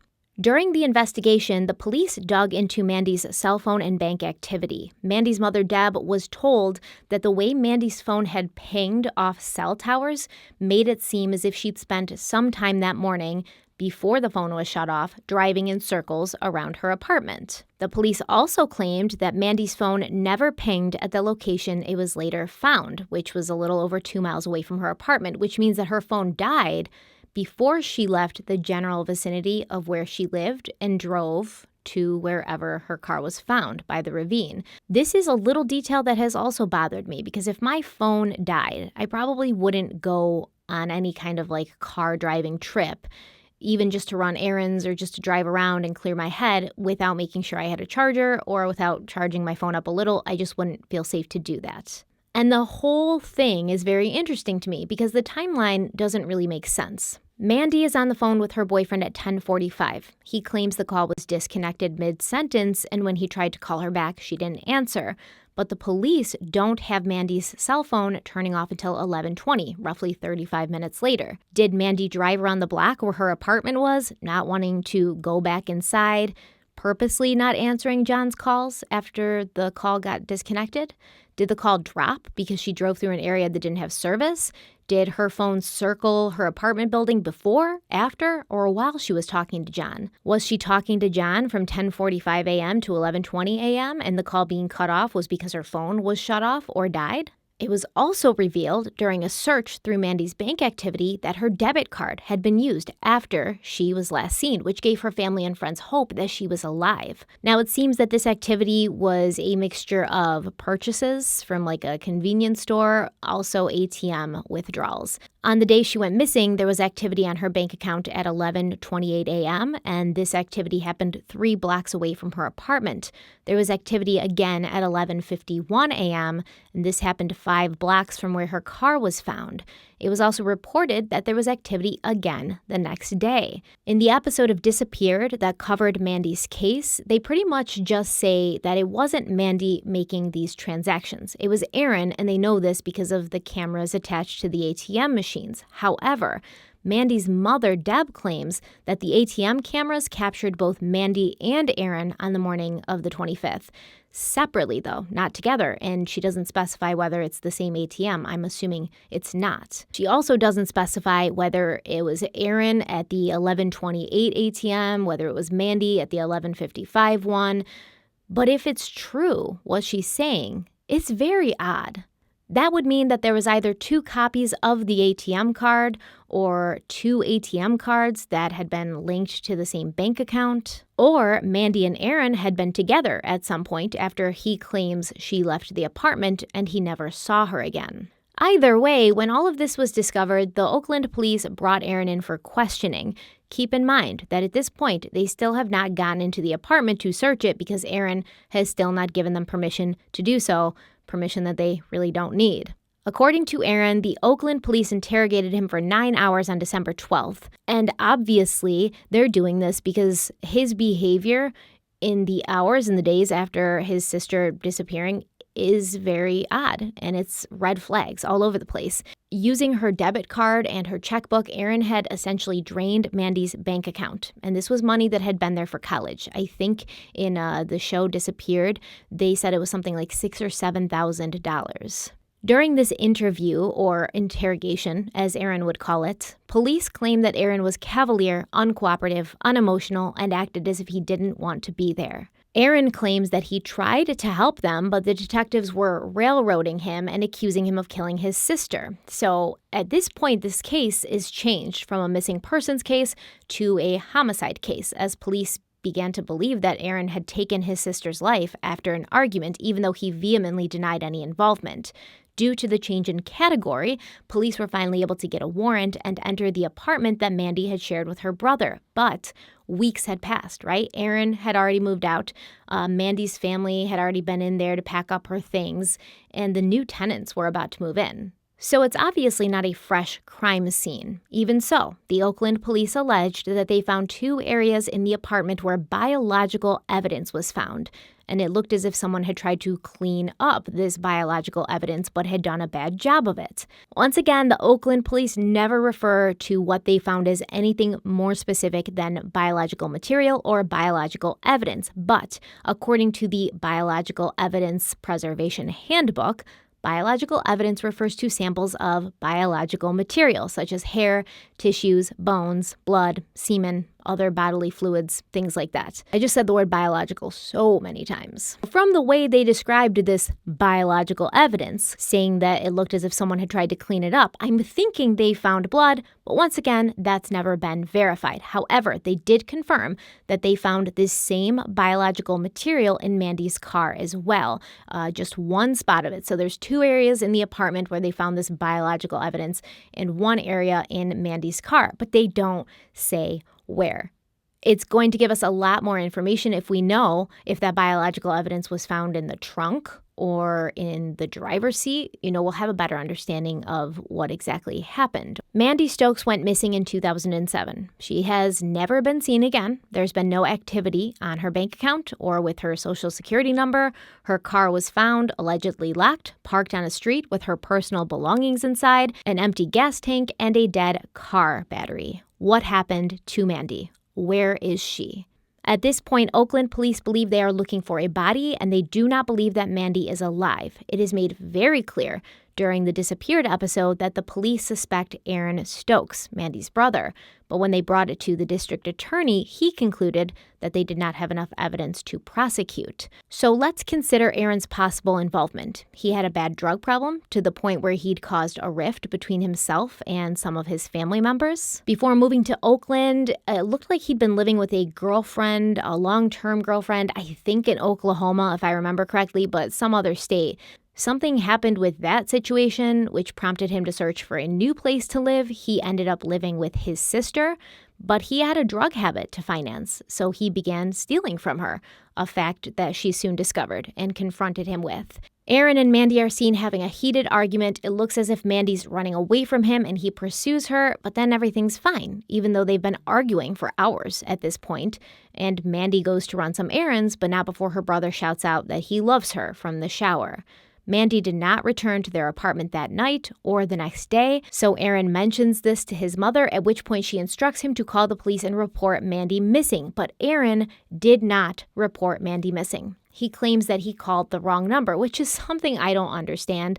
During the investigation, the police dug into Mandy's cell phone and bank activity. Mandy's mother, Deb, was told that the way Mandy's phone had pinged off cell towers made it seem as if she'd spent some time that morning before the phone was shut off, driving in circles around her apartment. The police also claimed that Mandy's phone never pinged at the location it was later found, which was a little over 2 miles away from her apartment, which means that her phone died before she left the general vicinity of where she lived and drove to wherever her car was found by the ravine. This is a little detail that has also bothered me because if my phone died, I probably wouldn't go on any kind of car driving trip, even just to run errands or just to drive around and clear my head without making sure I had a charger or without charging my phone up a little. I just wouldn't feel safe to do that. And the whole thing is very interesting to me because the timeline doesn't really make sense. Mandy is on the phone with her boyfriend at 10:45. He claims the call was disconnected mid-sentence, and when he tried to call her back, she didn't answer. But the police don't have Mandy's cell phone turning off until 11:20, roughly 35 minutes later. Did Mandy drive around the block where her apartment was, not wanting to go back inside, purposely not answering John's calls after the call got disconnected? Did the call drop because she drove through an area that didn't have service? Did her phone circle her apartment building before, after, or while she was talking to John? Was she talking to John from 10:45 a.m. to 11:20 a.m. and the call being cut off was because her phone was shut off or died? It was also revealed during a search through Mandy's bank activity that her debit card had been used after she was last seen, which gave her family and friends hope that she was alive. Now, it seems that this activity was a mixture of purchases from a convenience store, also ATM withdrawals. On the day she went missing, there was activity on her bank account at 11:28 a.m., and this activity happened 3 blocks away from her apartment. There was activity again at 11:51 a.m., and this happened 5 blocks from where her car was found. It was also reported that there was activity again the next day. In the episode of Disappeared that covered Mandy's case, they pretty much just say that it wasn't Mandy making these transactions. It was Aaron, and they know this because of the cameras attached to the ATM machines. However, Mandy's mother, Deb, claims that the ATM cameras captured both Mandy and Aaron on the morning of the 25th. separately, though, not together, and she doesn't specify whether it's the same ATM. I'm assuming it's not. She also doesn't specify whether it was Aaron at the 1128 ATM, whether it was Mandy at the 1155 one. But if it's true, what she's saying, it's very odd. That would mean that there was either 2 copies of the ATM card or 2 ATM cards that had been linked to the same bank account, or Mandy and Aaron had been together at some point after he claims she left the apartment and he never saw her again. Either way, when all of this was discovered, the Oakland police brought Aaron in for questioning. Keep in mind that at this point, they still have not gotten into the apartment to search it because Aaron has still not given them permission to do so, permission that they really don't need. According to Aaron, the Oakland police interrogated him for 9 hours on December 12th. And obviously, they're doing this because his behavior in the hours and the days after his sister disappearing is very odd, and it's red flags all over the place. Using her debit card and her checkbook, Aaron had essentially drained Mandy's bank account, and this was money that had been there for college. I think in the show Disappeared, they said it was something like $6,000 or $7,000. During this interview, or interrogation, as Aaron would call it, police claimed that Aaron was cavalier, uncooperative, unemotional, and acted as if he didn't want to be there. Aaron claims that he tried to help them, but the detectives were railroading him and accusing him of killing his sister. So at this point, this case is changed from a missing persons case to a homicide case, as police began to believe that Aaron had taken his sister's life after an argument, even though he vehemently denied any involvement. Due to the change in category, police were finally able to get a warrant and enter the apartment that Mandy had shared with her brother. But weeks had passed, right? Aaron had already moved out. Mandy's family had already been in there to pack up her things, and the new tenants were about to move in. So it's obviously not a fresh crime scene. Even so, the Oakland police alleged that they found 2 areas in the apartment where biological evidence was found, and it looked as if someone had tried to clean up this biological evidence but had done a bad job of it. Once again, the Oakland police never refer to what they found as anything more specific than biological material or biological evidence, but according to the Biological Evidence Preservation Handbook, biological evidence refers to samples of biological material, such as hair, tissues, bones, blood, semen, other bodily fluids, things like that. I just said the word biological so many times. From the way they described this biological evidence, saying that it looked as if someone had tried to clean it up, I'm thinking they found blood, but once again, that's never been verified. However, they did confirm that they found this same biological material in Mandy's car as well, just one spot of it. So there's 2 areas in the apartment where they found this biological evidence and 1 area in Mandy's car, but they don't say where. It's going to give us a lot more information if we know if that biological evidence was found in the trunk or in the driver's seat. We'll have a better understanding of what exactly happened. Mandy Stokes went missing in 2007. She has never been seen again. There's been no activity on her bank account or with her social security number. Her car was found, allegedly locked, parked on a street with her personal belongings inside, an empty gas tank, and a dead car battery. What happened to Mandy? Where is she? At this point, Oakland police believe they are looking for a body, and they do not believe that Mandy is alive. It is made very clear during the Disappeared episode that the police suspect Aaron Stokes, Mandy's brother. But when they brought it to the district attorney, he concluded that they did not have enough evidence to prosecute. So let's consider Aaron's possible involvement. He had a bad drug problem to the point where he'd caused a rift between himself and some of his family members. Before moving to Oakland, it looked like he'd been living with a girlfriend, a long-term girlfriend, I think in Oklahoma, if I remember correctly, but some other state. Something happened with that situation, which prompted him to search for a new place to live. He ended up living with his sister, but he had a drug habit to finance, so he began stealing from her, a fact that she soon discovered and confronted him with. Aaron and Mandy are seen having a heated argument. It looks as if Mandy's running away from him and he pursues her, but then everything's fine, even though they've been arguing for hours at this point. And Mandy goes to run some errands, but not before her brother shouts out that he loves her from the shower. Mandy did not return to their apartment that night or the next day, so Aaron mentions this to his mother, at which point she instructs him to call the police and report Mandy missing. But Aaron did not report Mandy missing. He claims that he called the wrong number, which is something I don't understand.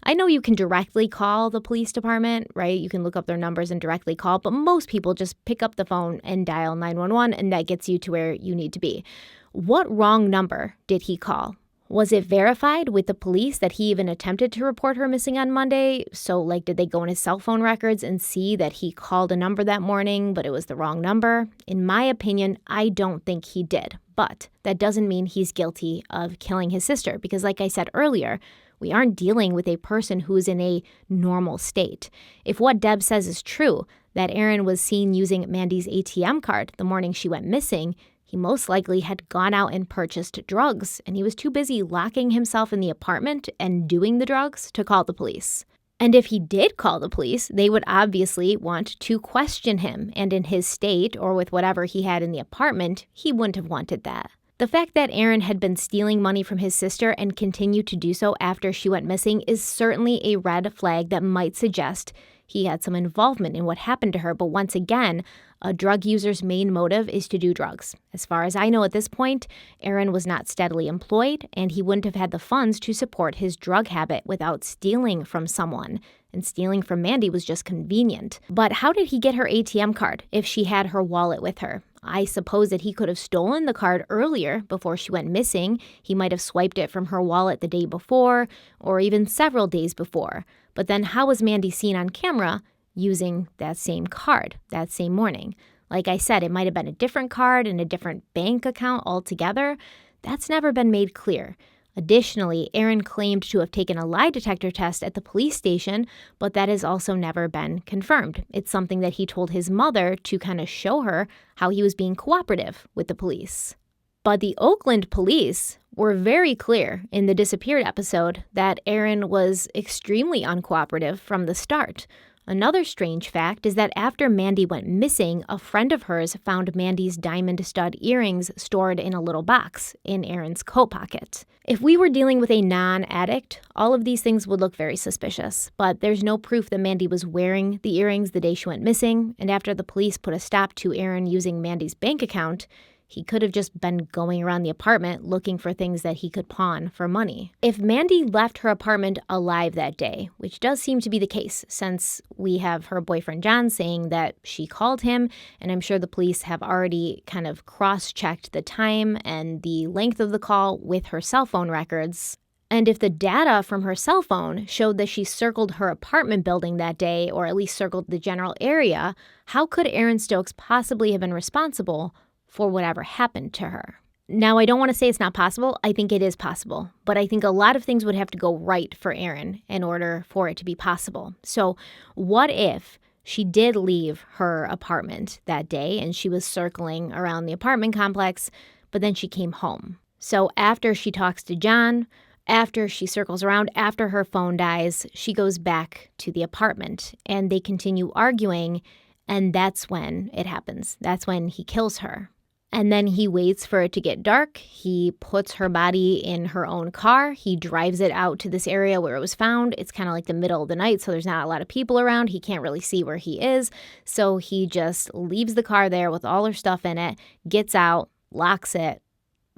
I know you can directly call the police department, right? You can look up their numbers and directly call, but most people just pick up the phone and dial 911, and that gets you to where you need to be. What wrong number did he call? Was it verified with the police that he even attempted to report her missing on Monday? So, did they go in his cell phone records and see that he called a number that morning, but it was the wrong number? In my opinion, I don't think he did. But that doesn't mean he's guilty of killing his sister, because like I said earlier, we aren't dealing with a person who is in a normal state. If what Deb says is true, that Aaron was seen using Mandy's ATM card the morning she went missing, he most likely had gone out and purchased drugs, and he was too busy locking himself in the apartment and doing the drugs to call the police. And if he did call the police, they would obviously want to question him, and in his state, or with whatever he had in the apartment, he wouldn't have wanted that. The fact that Aaron had been stealing money from his sister and continued to do so after she went missing is certainly a red flag that might suggest he had some involvement in what happened to her. But once again, a drug user's main motive is to do drugs. As far as I know at this point, Aaron was not steadily employed, and he wouldn't have had the funds to support his drug habit without stealing from someone. And stealing from Mandy was just convenient. But how did he get her ATM card if she had her wallet with her? I suppose that he could have stolen the card earlier before she went missing. He might have swiped it from her wallet the day before, or even several days before. But then how was Mandy seen on camera using that same card that same morning? Like I said, it might have been a different card and a different bank account altogether. That's never been made clear. Additionally, Aaron claimed to have taken a lie detector test at the police station, but that has also never been confirmed. It's something that he told his mother to kind of show her how he was being cooperative with the police. But the Oakland police were very clear in the disappeared episode that Aaron was extremely uncooperative from the start. Another strange fact is that after Mandy went missing, a friend of hers found Mandy's diamond stud earrings stored in a little box in Aaron's coat pocket. If we were dealing with a non-addict, all of these things would look very suspicious, but there's no proof that Mandy was wearing the earrings the day she went missing, and after the police put a stop to Aaron using Mandy's bank account, he could have just been going around the apartment looking for things that he could pawn for money. If Mandy left her apartment alive that day, which does seem to be the case since we have her boyfriend John saying that she called him, and I'm sure the police have already kind of cross-checked the time and the length of the call with her cell phone records. And if the data from her cell phone showed that she circled her apartment building that day, or at least circled the general area, how could Aaron Stokes possibly have been responsible for whatever happened to her? Now, I don't want to say it's not possible. I think it is possible. But I think a lot of things would have to go right for Aaron in order for it to be possible. So what if she did leave her apartment that day and she was circling around the apartment complex, but then she came home? So after she talks to John, after she circles around, after her phone dies, she goes back to the apartment and they continue arguing. And that's when it happens. That's when he kills her. And then he waits for it to get dark. He puts her body in her own car. He drives it out to this area where it was found. It's kind of like the middle of the night, so there's not a lot of people around. He can't really see where he is. So he just leaves the car there with all her stuff in it, gets out, locks it,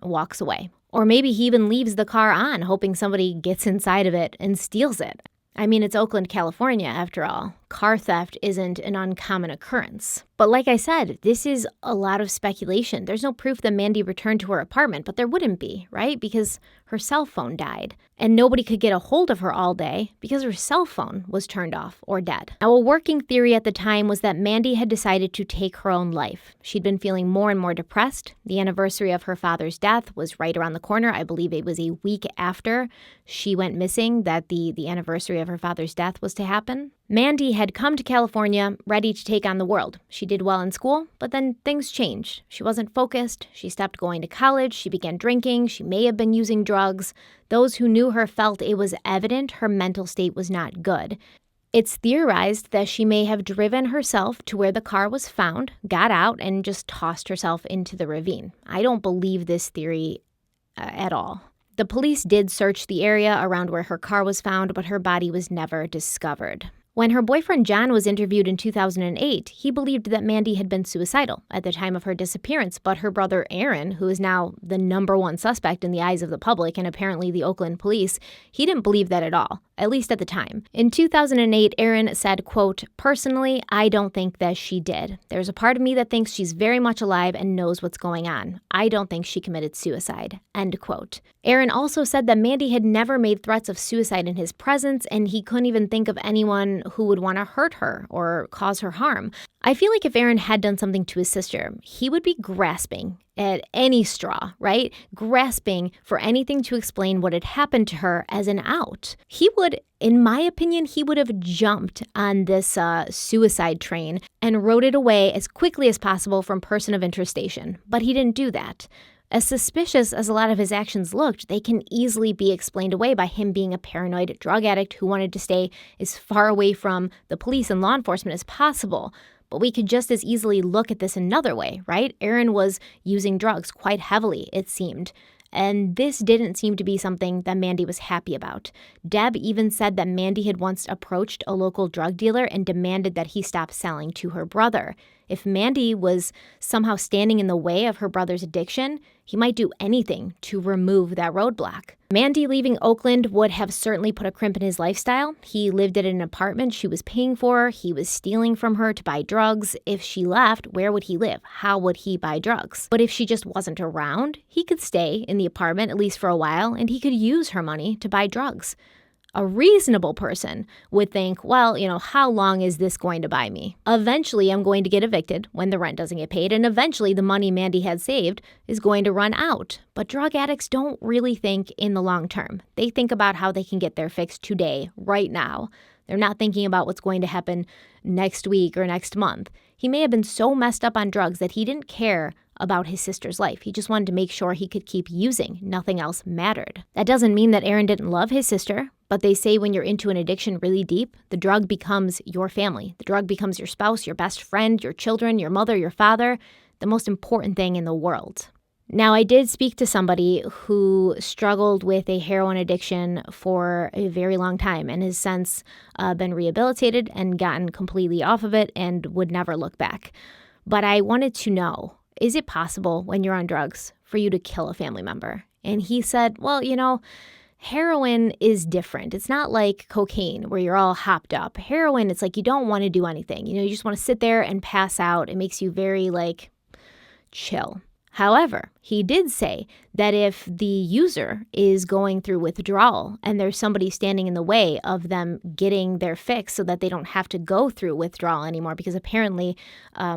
walks away. Or maybe he even leaves the car on, hoping somebody gets inside of it and steals it. I mean, it's Oakland, California, after all. Car theft isn't an uncommon occurrence. But like I said, this is a lot of speculation. There's no proof that Mandy returned to her apartment, but there wouldn't be, right? Because her cell phone died. And nobody could get a hold of her all day because her cell phone was turned off or dead. Now, a working theory at the time was that Mandy had decided to take her own life. She'd been feeling more and more depressed. The anniversary of her father's death was right around the corner. I believe it was a week after she went missing that the anniversary of her father's death was to happen. Mandy had come to California ready to take on the world. She did well in school, but then things changed. She wasn't focused. She stopped going to college. She began drinking. She may have been using drugs. Those who knew her felt it was evident her mental state was not good. It's theorized that she may have driven herself to where the car was found, got out, and just tossed herself into the ravine. I don't believe this theory at all. The police did search the area around where her car was found, but her body was never discovered. When her boyfriend John was interviewed in 2008, he believed that Mandy had been suicidal at the time of her disappearance, but her brother Aaron, who is now the #1 suspect in the eyes of the public and apparently the Oakland police, he didn't believe that at all, at least at the time. In 2008, Aaron said, quote, "Personally, I don't think that she did. There's a part of me that thinks she's very much alive and knows what's going on. I don't think she committed suicide," end quote. Aaron also said that Mandy had never made threats of suicide in his presence, and he couldn't even think of anyone who would want to hurt her or cause her harm. I feel like if Aaron had done something to his sister, he would be grasping at any straw, right? Grasping for anything to explain what had happened to her as an out. He would, in my opinion, he would have jumped on this suicide train and rode it away as quickly as possible from person of interest station. But he didn't do that. As suspicious as a lot of his actions looked, they can easily be explained away by him being a paranoid drug addict who wanted to stay as far away from the police and law enforcement as possible. But we could just as easily look at this another way, right? Aaron was using drugs quite heavily, it seemed. And this didn't seem to be something that Mandy was happy about. Deb even said that Mandy had once approached a local drug dealer and demanded that he stop selling to her brother. If Mandy was somehow standing in the way of her brother's addiction, he might do anything to remove that roadblock. Mandy leaving Oakland would have certainly put a crimp in his lifestyle. He lived in an apartment she was paying for. He was stealing from her to buy drugs. If she left, where would he live? How would he buy drugs? But if she just wasn't around, he could stay in the apartment at least for a while, and he could use her money to buy drugs. A reasonable person would think, well, how long is this going to buy me? Eventually, I'm going to get evicted when the rent doesn't get paid, and eventually the money Mandy had saved is going to run out. But drug addicts don't really think in the long term. They think about how they can get their fix today, right now. They're not thinking about what's going to happen next week or next month. He may have been so messed up on drugs that he didn't care about his sister's life. He just wanted to make sure he could keep using. Nothing else mattered. That doesn't mean that Aaron didn't love his sister, but they say when you're into an addiction really deep, the drug becomes your family. The drug becomes your spouse, your best friend, your children, your mother, your father, the most important thing in the world. Now, I did speak to somebody who struggled with a heroin addiction for a very long time and has since been rehabilitated and gotten completely off of it and would never look back. But I wanted to know, is it possible when you're on drugs for you to kill a family member? And he said, well, heroin is different. It's not like cocaine where you're all hopped up. Heroin, it's like you don't want to do anything. You just want to sit there and pass out. It makes you very chill. However, he did say that if the user is going through withdrawal and there's somebody standing in the way of them getting their fix so that they don't have to go through withdrawal anymore, because apparently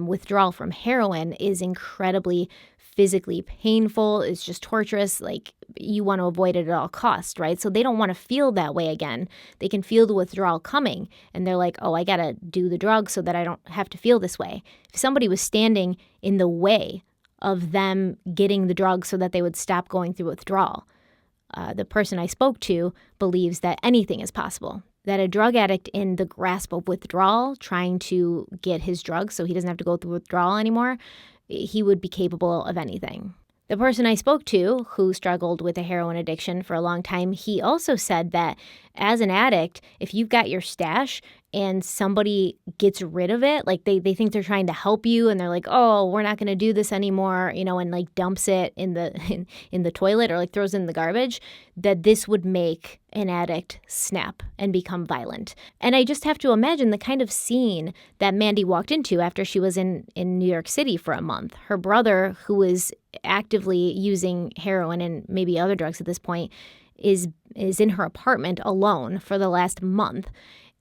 withdrawal from heroin is incredibly physically painful. It's just torturous. You want to avoid it at all costs, right? So they don't want to feel that way again. They can feel the withdrawal coming and they're like, oh, I got to do the drug so that I don't have to feel this way. If somebody was standing in the way of them getting the drug so that they would stop going through withdrawal, the person I spoke to believes that anything is possible. That a drug addict in the grasp of withdrawal, trying to get his drugs so he doesn't have to go through withdrawal anymore, he would be capable of anything. The person I spoke to, who struggled with a heroin addiction for a long time, he also said that as an addict, if you've got your stash and somebody gets rid of it, they think they're trying to help you and they're like, oh, we're not going to do this anymore, and dumps it in the toilet or throws it in the garbage, that this would make an addict snap and become violent. And I just have to imagine the kind of scene that Mandy walked into after she was in New York City for a month. Her brother, who is actively using heroin and maybe other drugs at this point, is in her apartment alone for the last month.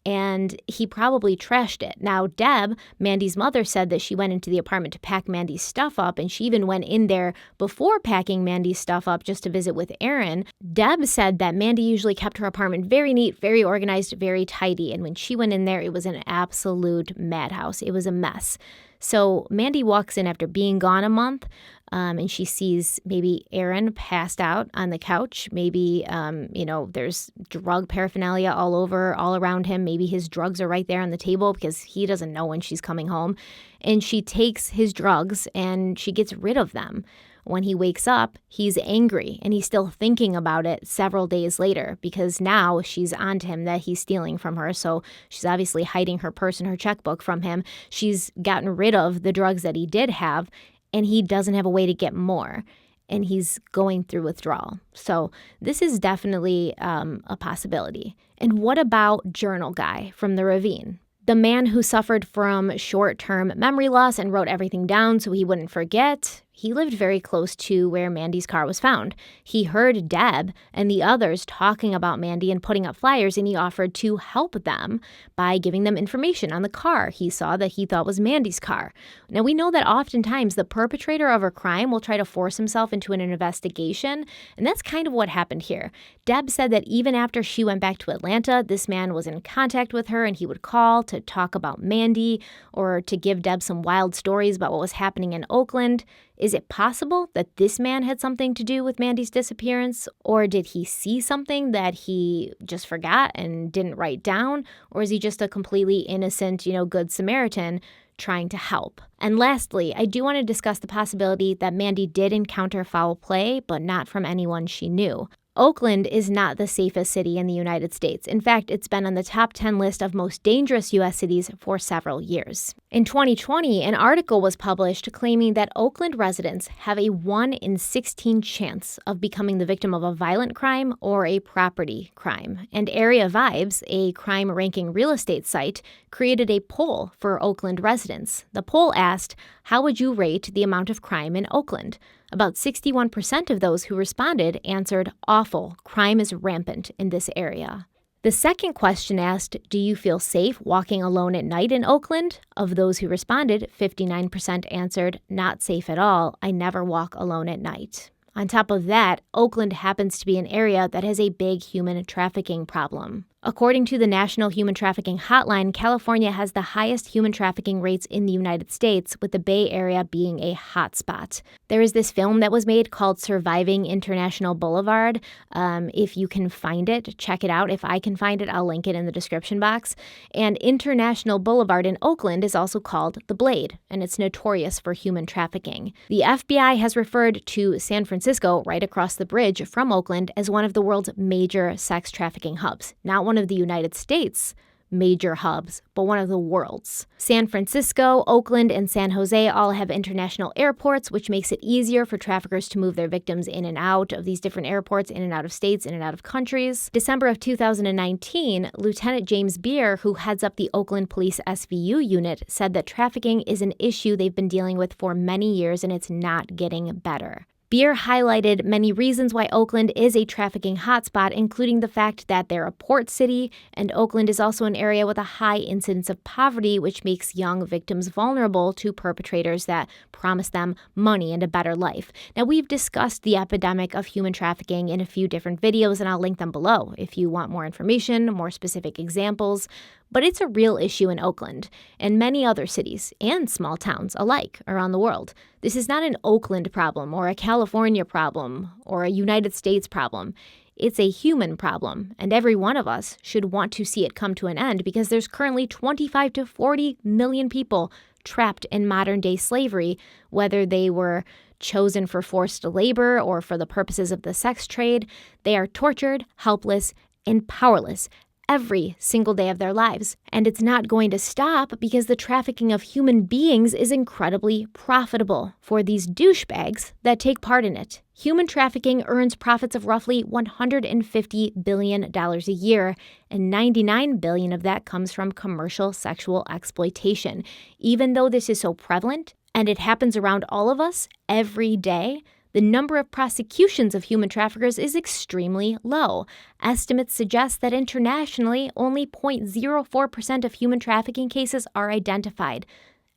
And he probably trashed it. Now, Deb, Mandy's mother, said that she went into the apartment to pack Mandy's stuff up, and she even went in there before packing Mandy's stuff up just to visit with Aaron. Deb said that Mandy usually kept her apartment very neat, very organized, very tidy, and when she went in there, it was an absolute madhouse. It was a mess. So Mandy walks in after being gone a month, and she sees maybe Aaron passed out on the couch. Maybe, there's drug paraphernalia all around him. Maybe his drugs are right there on the table because he doesn't know when she's coming home. And she takes his drugs and she gets rid of them. When he wakes up, he's angry and he's still thinking about it several days later because now she's onto him that he's stealing from her. So she's obviously hiding her purse and her checkbook from him. She's gotten rid of the drugs that he did have, and he doesn't have a way to get more. And he's going through withdrawal. So this is definitely a possibility. And what about Journal Guy from the ravine? The man who suffered from short-term memory loss and wrote everything down so he wouldn't forget, he lived very close to where Mandy's car was found. He heard Deb and the others talking about Mandy and putting up flyers, and he offered to help them by giving them information on the car he saw that he thought was Mandy's car. Now, we know that oftentimes the perpetrator of a crime will try to force himself into an investigation, and that's kind of what happened here. Deb said that even after she went back to Atlanta, this man was in contact with her, and he would call to talk about Mandy or to give Deb some wild stories about what was happening in Oakland. Is it possible that this man had something to do with Mandy's disappearance? Or did he see something that he just forgot and didn't write down? Or is he just a completely innocent, good Samaritan trying to help? And lastly, I do want to discuss the possibility that Mandy did encounter foul play, but not from anyone she knew. Oakland is not the safest city in the United States. In fact, it's been on the top 10 list of most dangerous U.S. cities for several years. In 2020, an article was published claiming that Oakland residents have a 1 in 16 chance of becoming the victim of a violent crime or a property crime. And Area Vibes, a crime-ranking real estate site, created a poll for Oakland residents. The poll asked, how would you rate the amount of crime in Oakland? About 61% of those who responded answered, awful, crime is rampant in this area. The second question asked, do you feel safe walking alone at night in Oakland? Of those who responded, 59% answered, not safe at all, I never walk alone at night. On top of that, Oakland happens to be an area that has a big human trafficking problem. According to the National Human Trafficking Hotline, California has the highest human trafficking rates in the United States, with the Bay Area being a hotspot. There is this film that was made called Surviving International Boulevard. If you can find it, check it out. If I can find it, I'll link it in the description box. And International Boulevard in Oakland is also called The Blade, and it's notorious for human trafficking. The FBI has referred to San Francisco, right across the bridge from Oakland, as one of the world's major sex trafficking hubs. Not one of the United States' major hubs, but one of the world's. San Francisco, Oakland, and San Jose all have international airports, which makes it easier for traffickers to move their victims in and out of these different airports, in and out of states, in and out of countries. December of 2019, Lieutenant James Beer, who heads up the Oakland Police SVU unit, said that trafficking is an issue they've been dealing with for many years and it's not getting better. Beer highlighted many reasons why Oakland is a trafficking hotspot, including the fact that they're a port city, and Oakland is also an area with a high incidence of poverty, which makes young victims vulnerable to perpetrators that promise them money and a better life. Now, we've discussed the epidemic of human trafficking in a few different videos, and I'll link them below if you want more information, more specific examples. But it's a real issue in Oakland and many other cities and small towns alike around the world. This is not an Oakland problem or a California problem or a United States problem. It's a human problem, and every one of us should want to see it come to an end because there's currently 25 to 40 million people trapped in modern-day slavery, whether they were chosen for forced labor or for the purposes of the sex trade. They are tortured, helpless, and powerless every single day of their lives. And it's not going to stop because the trafficking of human beings is incredibly profitable for these douchebags that take part in it. Human trafficking earns profits of roughly $150 billion a year, and $99 billion of that comes from commercial sexual exploitation. Even though this is so prevalent, and it happens around all of us every day, the number of prosecutions of human traffickers is extremely low. Estimates suggest that internationally, only 0.04% of human trafficking cases are identified.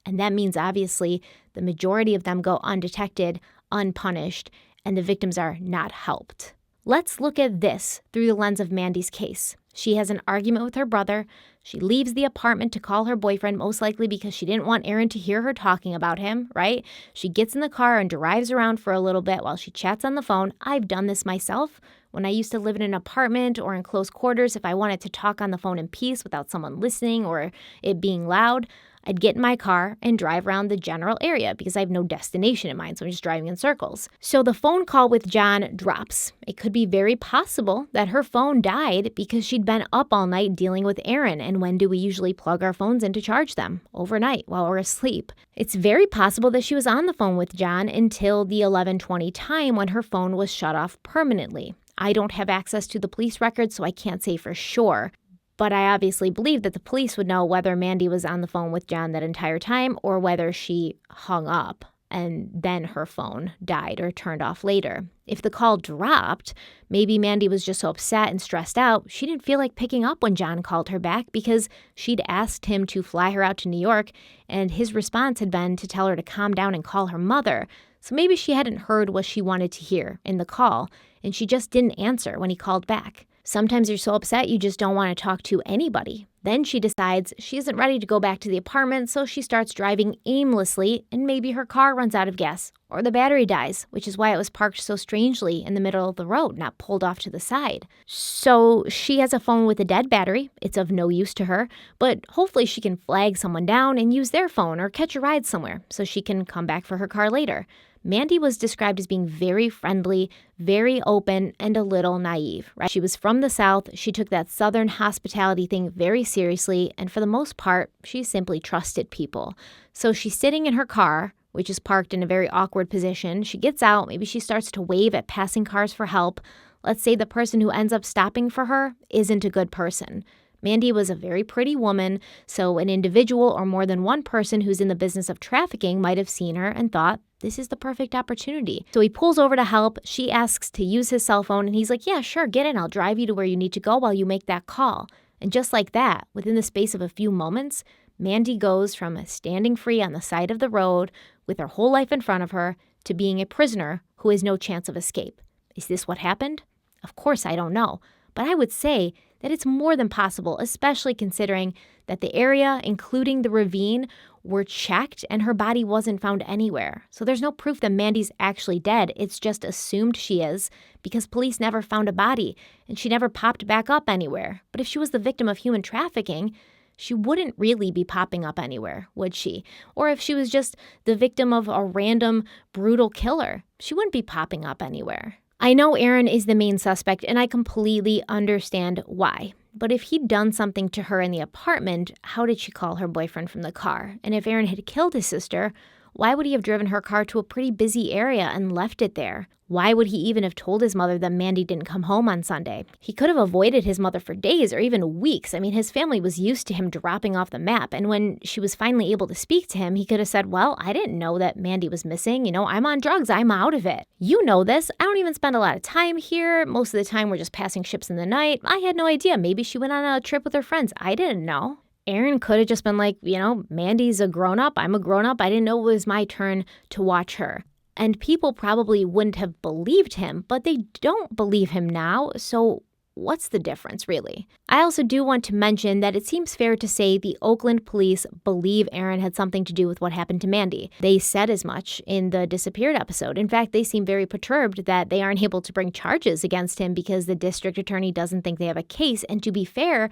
And that means, obviously, the majority of them go undetected, unpunished, and the victims are not helped. Let's look at this through the lens of Mandy's case. She has an argument with her brother. She leaves the apartment to call her boyfriend, most likely because she didn't want Aaron to hear her talking about him, right? She gets in the car and drives around for a little bit while she chats on the phone. I've done this myself. When I used to live in an apartment or in close quarters, if I wanted to talk on the phone in peace without someone listening or it being loud, I'd get in my car and drive around the general area because I have no destination in mind, so I'm just driving in circles. So the phone call with John drops. It could be very possible that her phone died because she'd been up all night dealing with Aaron, and when do we usually plug our phones in to charge them? Overnight while we're asleep. It's very possible that she was on the phone with John until the 11:20 time when her phone was shut off permanently. I don't have access to the police records, so I can't say for sure. But I obviously believe that the police would know whether Mandy was on the phone with John that entire time or whether she hung up and then her phone died or turned off later. If the call dropped, maybe Mandy was just so upset and stressed out, she didn't feel like picking up when John called her back because she'd asked him to fly her out to New York, and his response had been to tell her to calm down and call her mother. So maybe she hadn't heard what she wanted to hear in the call, and she just didn't answer when he called back. Sometimes you're so upset you just don't want to talk to anybody. Then she decides she isn't ready to go back to the apartment, so she starts driving aimlessly, and maybe her car runs out of gas or the battery dies, which is why it was parked so strangely in the middle of the road, not pulled off to the side. So she has a phone with a dead battery. It's of no use to her, but hopefully she can flag someone down and use their phone or catch a ride somewhere so she can come back for her car later. Mandy was described as being very friendly, very open, and a little naive, right? She was from the South. She took that Southern hospitality thing very seriously, and for the most part, she simply trusted people. So she's sitting in her car, which is parked in a very awkward position. She gets out. Maybe she starts to wave at passing cars for help. Let's say the person who ends up stopping for her isn't a good person. Mandy was a very pretty woman, so an individual or more than one person who's in the business of trafficking might have seen her and thought, this is the perfect opportunity. So he pulls over to help. She asks to use his cell phone, and he's like, yeah, sure, get in. I'll drive you to where you need to go while you make that call. And just like that, within the space of a few moments, Mandy goes from standing free on the side of the road with her whole life in front of her to being a prisoner who has no chance of escape. Is this what happened? Of course, I don't know. But I would say that it's more than possible, especially considering that the area, including the ravine, were checked and her body wasn't found anywhere. So there's no proof that Mandy's actually dead. It's just assumed she is because police never found a body and she never popped back up anywhere. But if she was the victim of human trafficking, she wouldn't really be popping up anywhere, would she? Or if she was just the victim of a random, brutal killer, she wouldn't be popping up anywhere. I know Aaron is the main suspect, and I completely understand why. But if he'd done something to her in the apartment, how did she call her boyfriend from the car? And if Aaron had killed his sister, why would he have driven her car to a pretty busy area and left it there? Why would he even have told his mother that Mandy didn't come home on Sunday? He could have avoided his mother for days or even weeks. I mean, his family was used to him dropping off the map. And when she was finally able to speak to him, he could have said, well, I didn't know that Mandy was missing. I'm on drugs. I'm out of it. You know this. I don't even spend a lot of time here. Most of the time, we're just passing ships in the night. I had no idea. Maybe she went on a trip with her friends. I didn't know. Aaron could have just been like, Mandy's a grown-up. I'm a grown-up. I didn't know it was my turn to watch her. And people probably wouldn't have believed him, but they don't believe him now, so what's the difference, really? I also do want to mention that it seems fair to say the Oakland police believe Aaron had something to do with what happened to Mandy. They said as much in the disappeared episode. In fact, they seem very perturbed that they aren't able to bring charges against him because the district attorney doesn't think they have a case. And to be fair,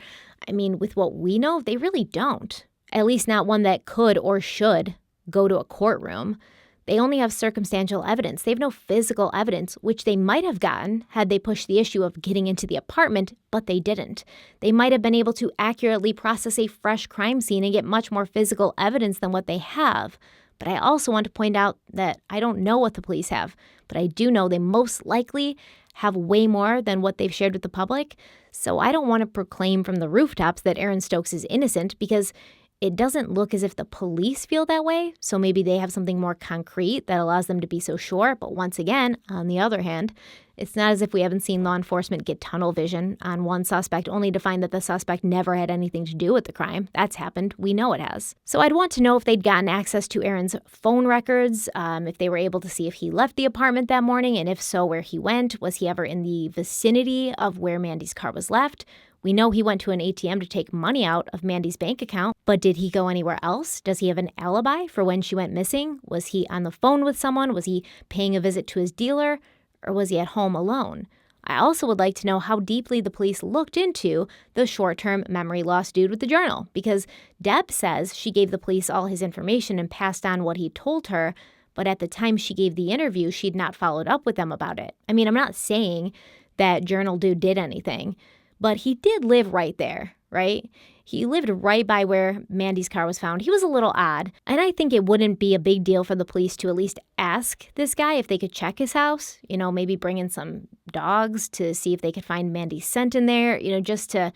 with what we know, they really don't. At least not one that could or should go to a courtroom. They only have circumstantial evidence. They have no physical evidence, which they might have gotten had they pushed the issue of getting into the apartment, but they didn't. They might have been able to accurately process a fresh crime scene and get much more physical evidence than what they have. But I also want to point out that I don't know what the police have, but I do know they most likely have way more than what they've shared with the public. So I don't want to proclaim from the rooftops that Aaron Stokes is innocent because it doesn't look as if the police feel that way, so maybe they have something more concrete that allows them to be so sure. But once again, on the other hand, it's not as if we haven't seen law enforcement get tunnel vision on one suspect only to find that the suspect never had anything to do with the crime. That's happened. We know it has. So I'd want to know if they'd gotten access to Aaron's phone records, if they were able to see if he left the apartment that morning, and if so, where he went. Was he ever in the vicinity of where Mandy's car was left? We know he went to an ATM to take money out of Mandy's bank account, but did he go anywhere else? Does he have an alibi for when she went missing? Was he on the phone with someone? Was he paying a visit to his dealer? Or was he at home alone? I also would like to know how deeply the police looked into the short-term memory loss dude with the journal, because Deb says she gave the police all his information and passed on what he told her, but at the time she gave the interview, she'd not followed up with them about it. I mean, I'm not saying that journal dude did anything, but he did live right there, right? He lived right by where Mandy's car was found. He was a little odd, and I think it wouldn't be a big deal for the police to at least ask this guy if they could check his house, maybe bring in some dogs to see if they could find Mandy's scent in there, just to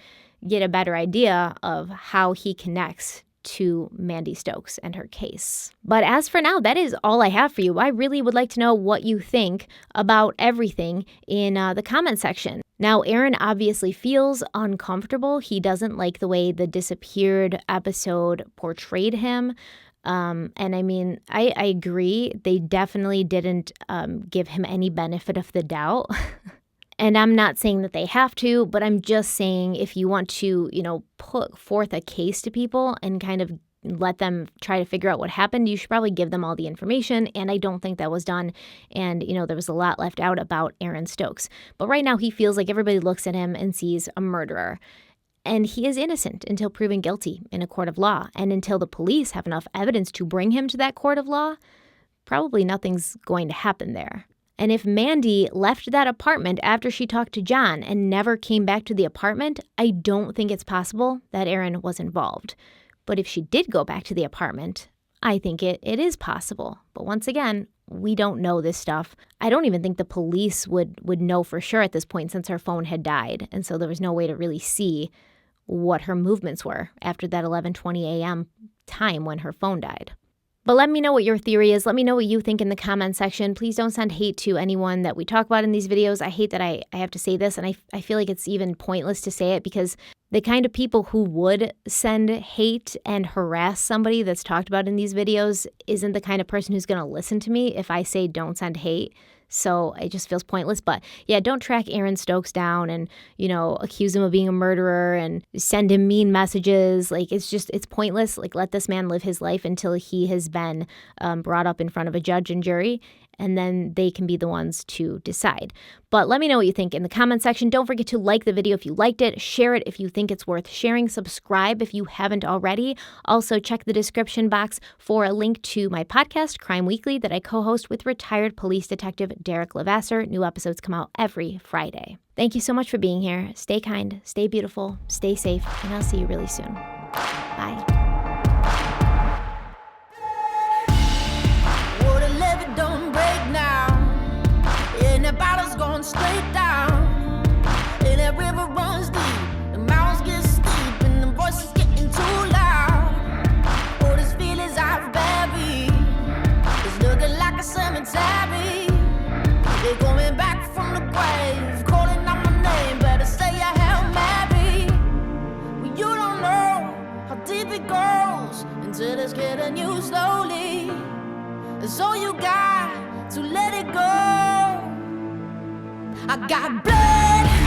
get a better idea of how he connects to Mandy Stokes and her case. But as for now, that is all I have for you. I really would like to know what you think about everything in the comment section. Now, Aaron obviously feels uncomfortable. He doesn't like the way the disappeared episode portrayed him. And I mean, I agree. They definitely didn't give him any benefit of the doubt. And I'm not saying that they have to, but I'm just saying if you want to, put forth a case to people and kind of let them try to figure out what happened, you should probably give them all the information. And I don't think that was done. And, there was a lot left out about Aaron Stokes. But right now he feels like everybody looks at him and sees a murderer. And he is innocent until proven guilty in a court of law. And until the police have enough evidence to bring him to that court of law, probably nothing's going to happen there. And if Mandy left that apartment after she talked to John and never came back to the apartment, I don't think it's possible that Aaron was involved. But if she did go back to the apartment, I think it is possible. But once again, we don't know this stuff. I don't even think the police would know for sure at this point since her phone had died. And so there was no way to really see what her movements were after that 11:20 a.m. time when her phone died. But let me know what your theory is. Let me know what you think in the comment section. Please don't send hate to anyone that we talk about in these videos. I hate that I have to say this, and I feel like it's even pointless to say it because the kind of people who would send hate and harass somebody that's talked about in these videos isn't the kind of person who's going to listen to me if I say don't send hate. So it just feels pointless. But yeah, don't track Aaron Stokes down and, accuse him of being a murderer and send him mean messages. Like, it's pointless. Like, let this man live his life until he has been brought up in front of a judge and jury. And then they can be the ones to decide. But let me know what you think in the comment section. Don't forget to like the video if you liked it. Share it if you think it's worth sharing. Subscribe if you haven't already. Also, check the description box for a link to my podcast, Crime Weekly, that I co-host with retired police detective Derek Levasseur. New episodes come out every Friday. Thank you so much for being here. Stay kind, stay beautiful, stay safe, and I'll see you really soon. Bye. The bottle's going straight down, and that river runs deep, the mountains get steep, and the voices getting too loud. All these feelings I've buried, it's looking like a cemetery. They're coming back from the grave, calling out my name, better say I Hail Mary. Well, you don't know how deep it goes until it's getting you slowly. So you got to let it go. I got blood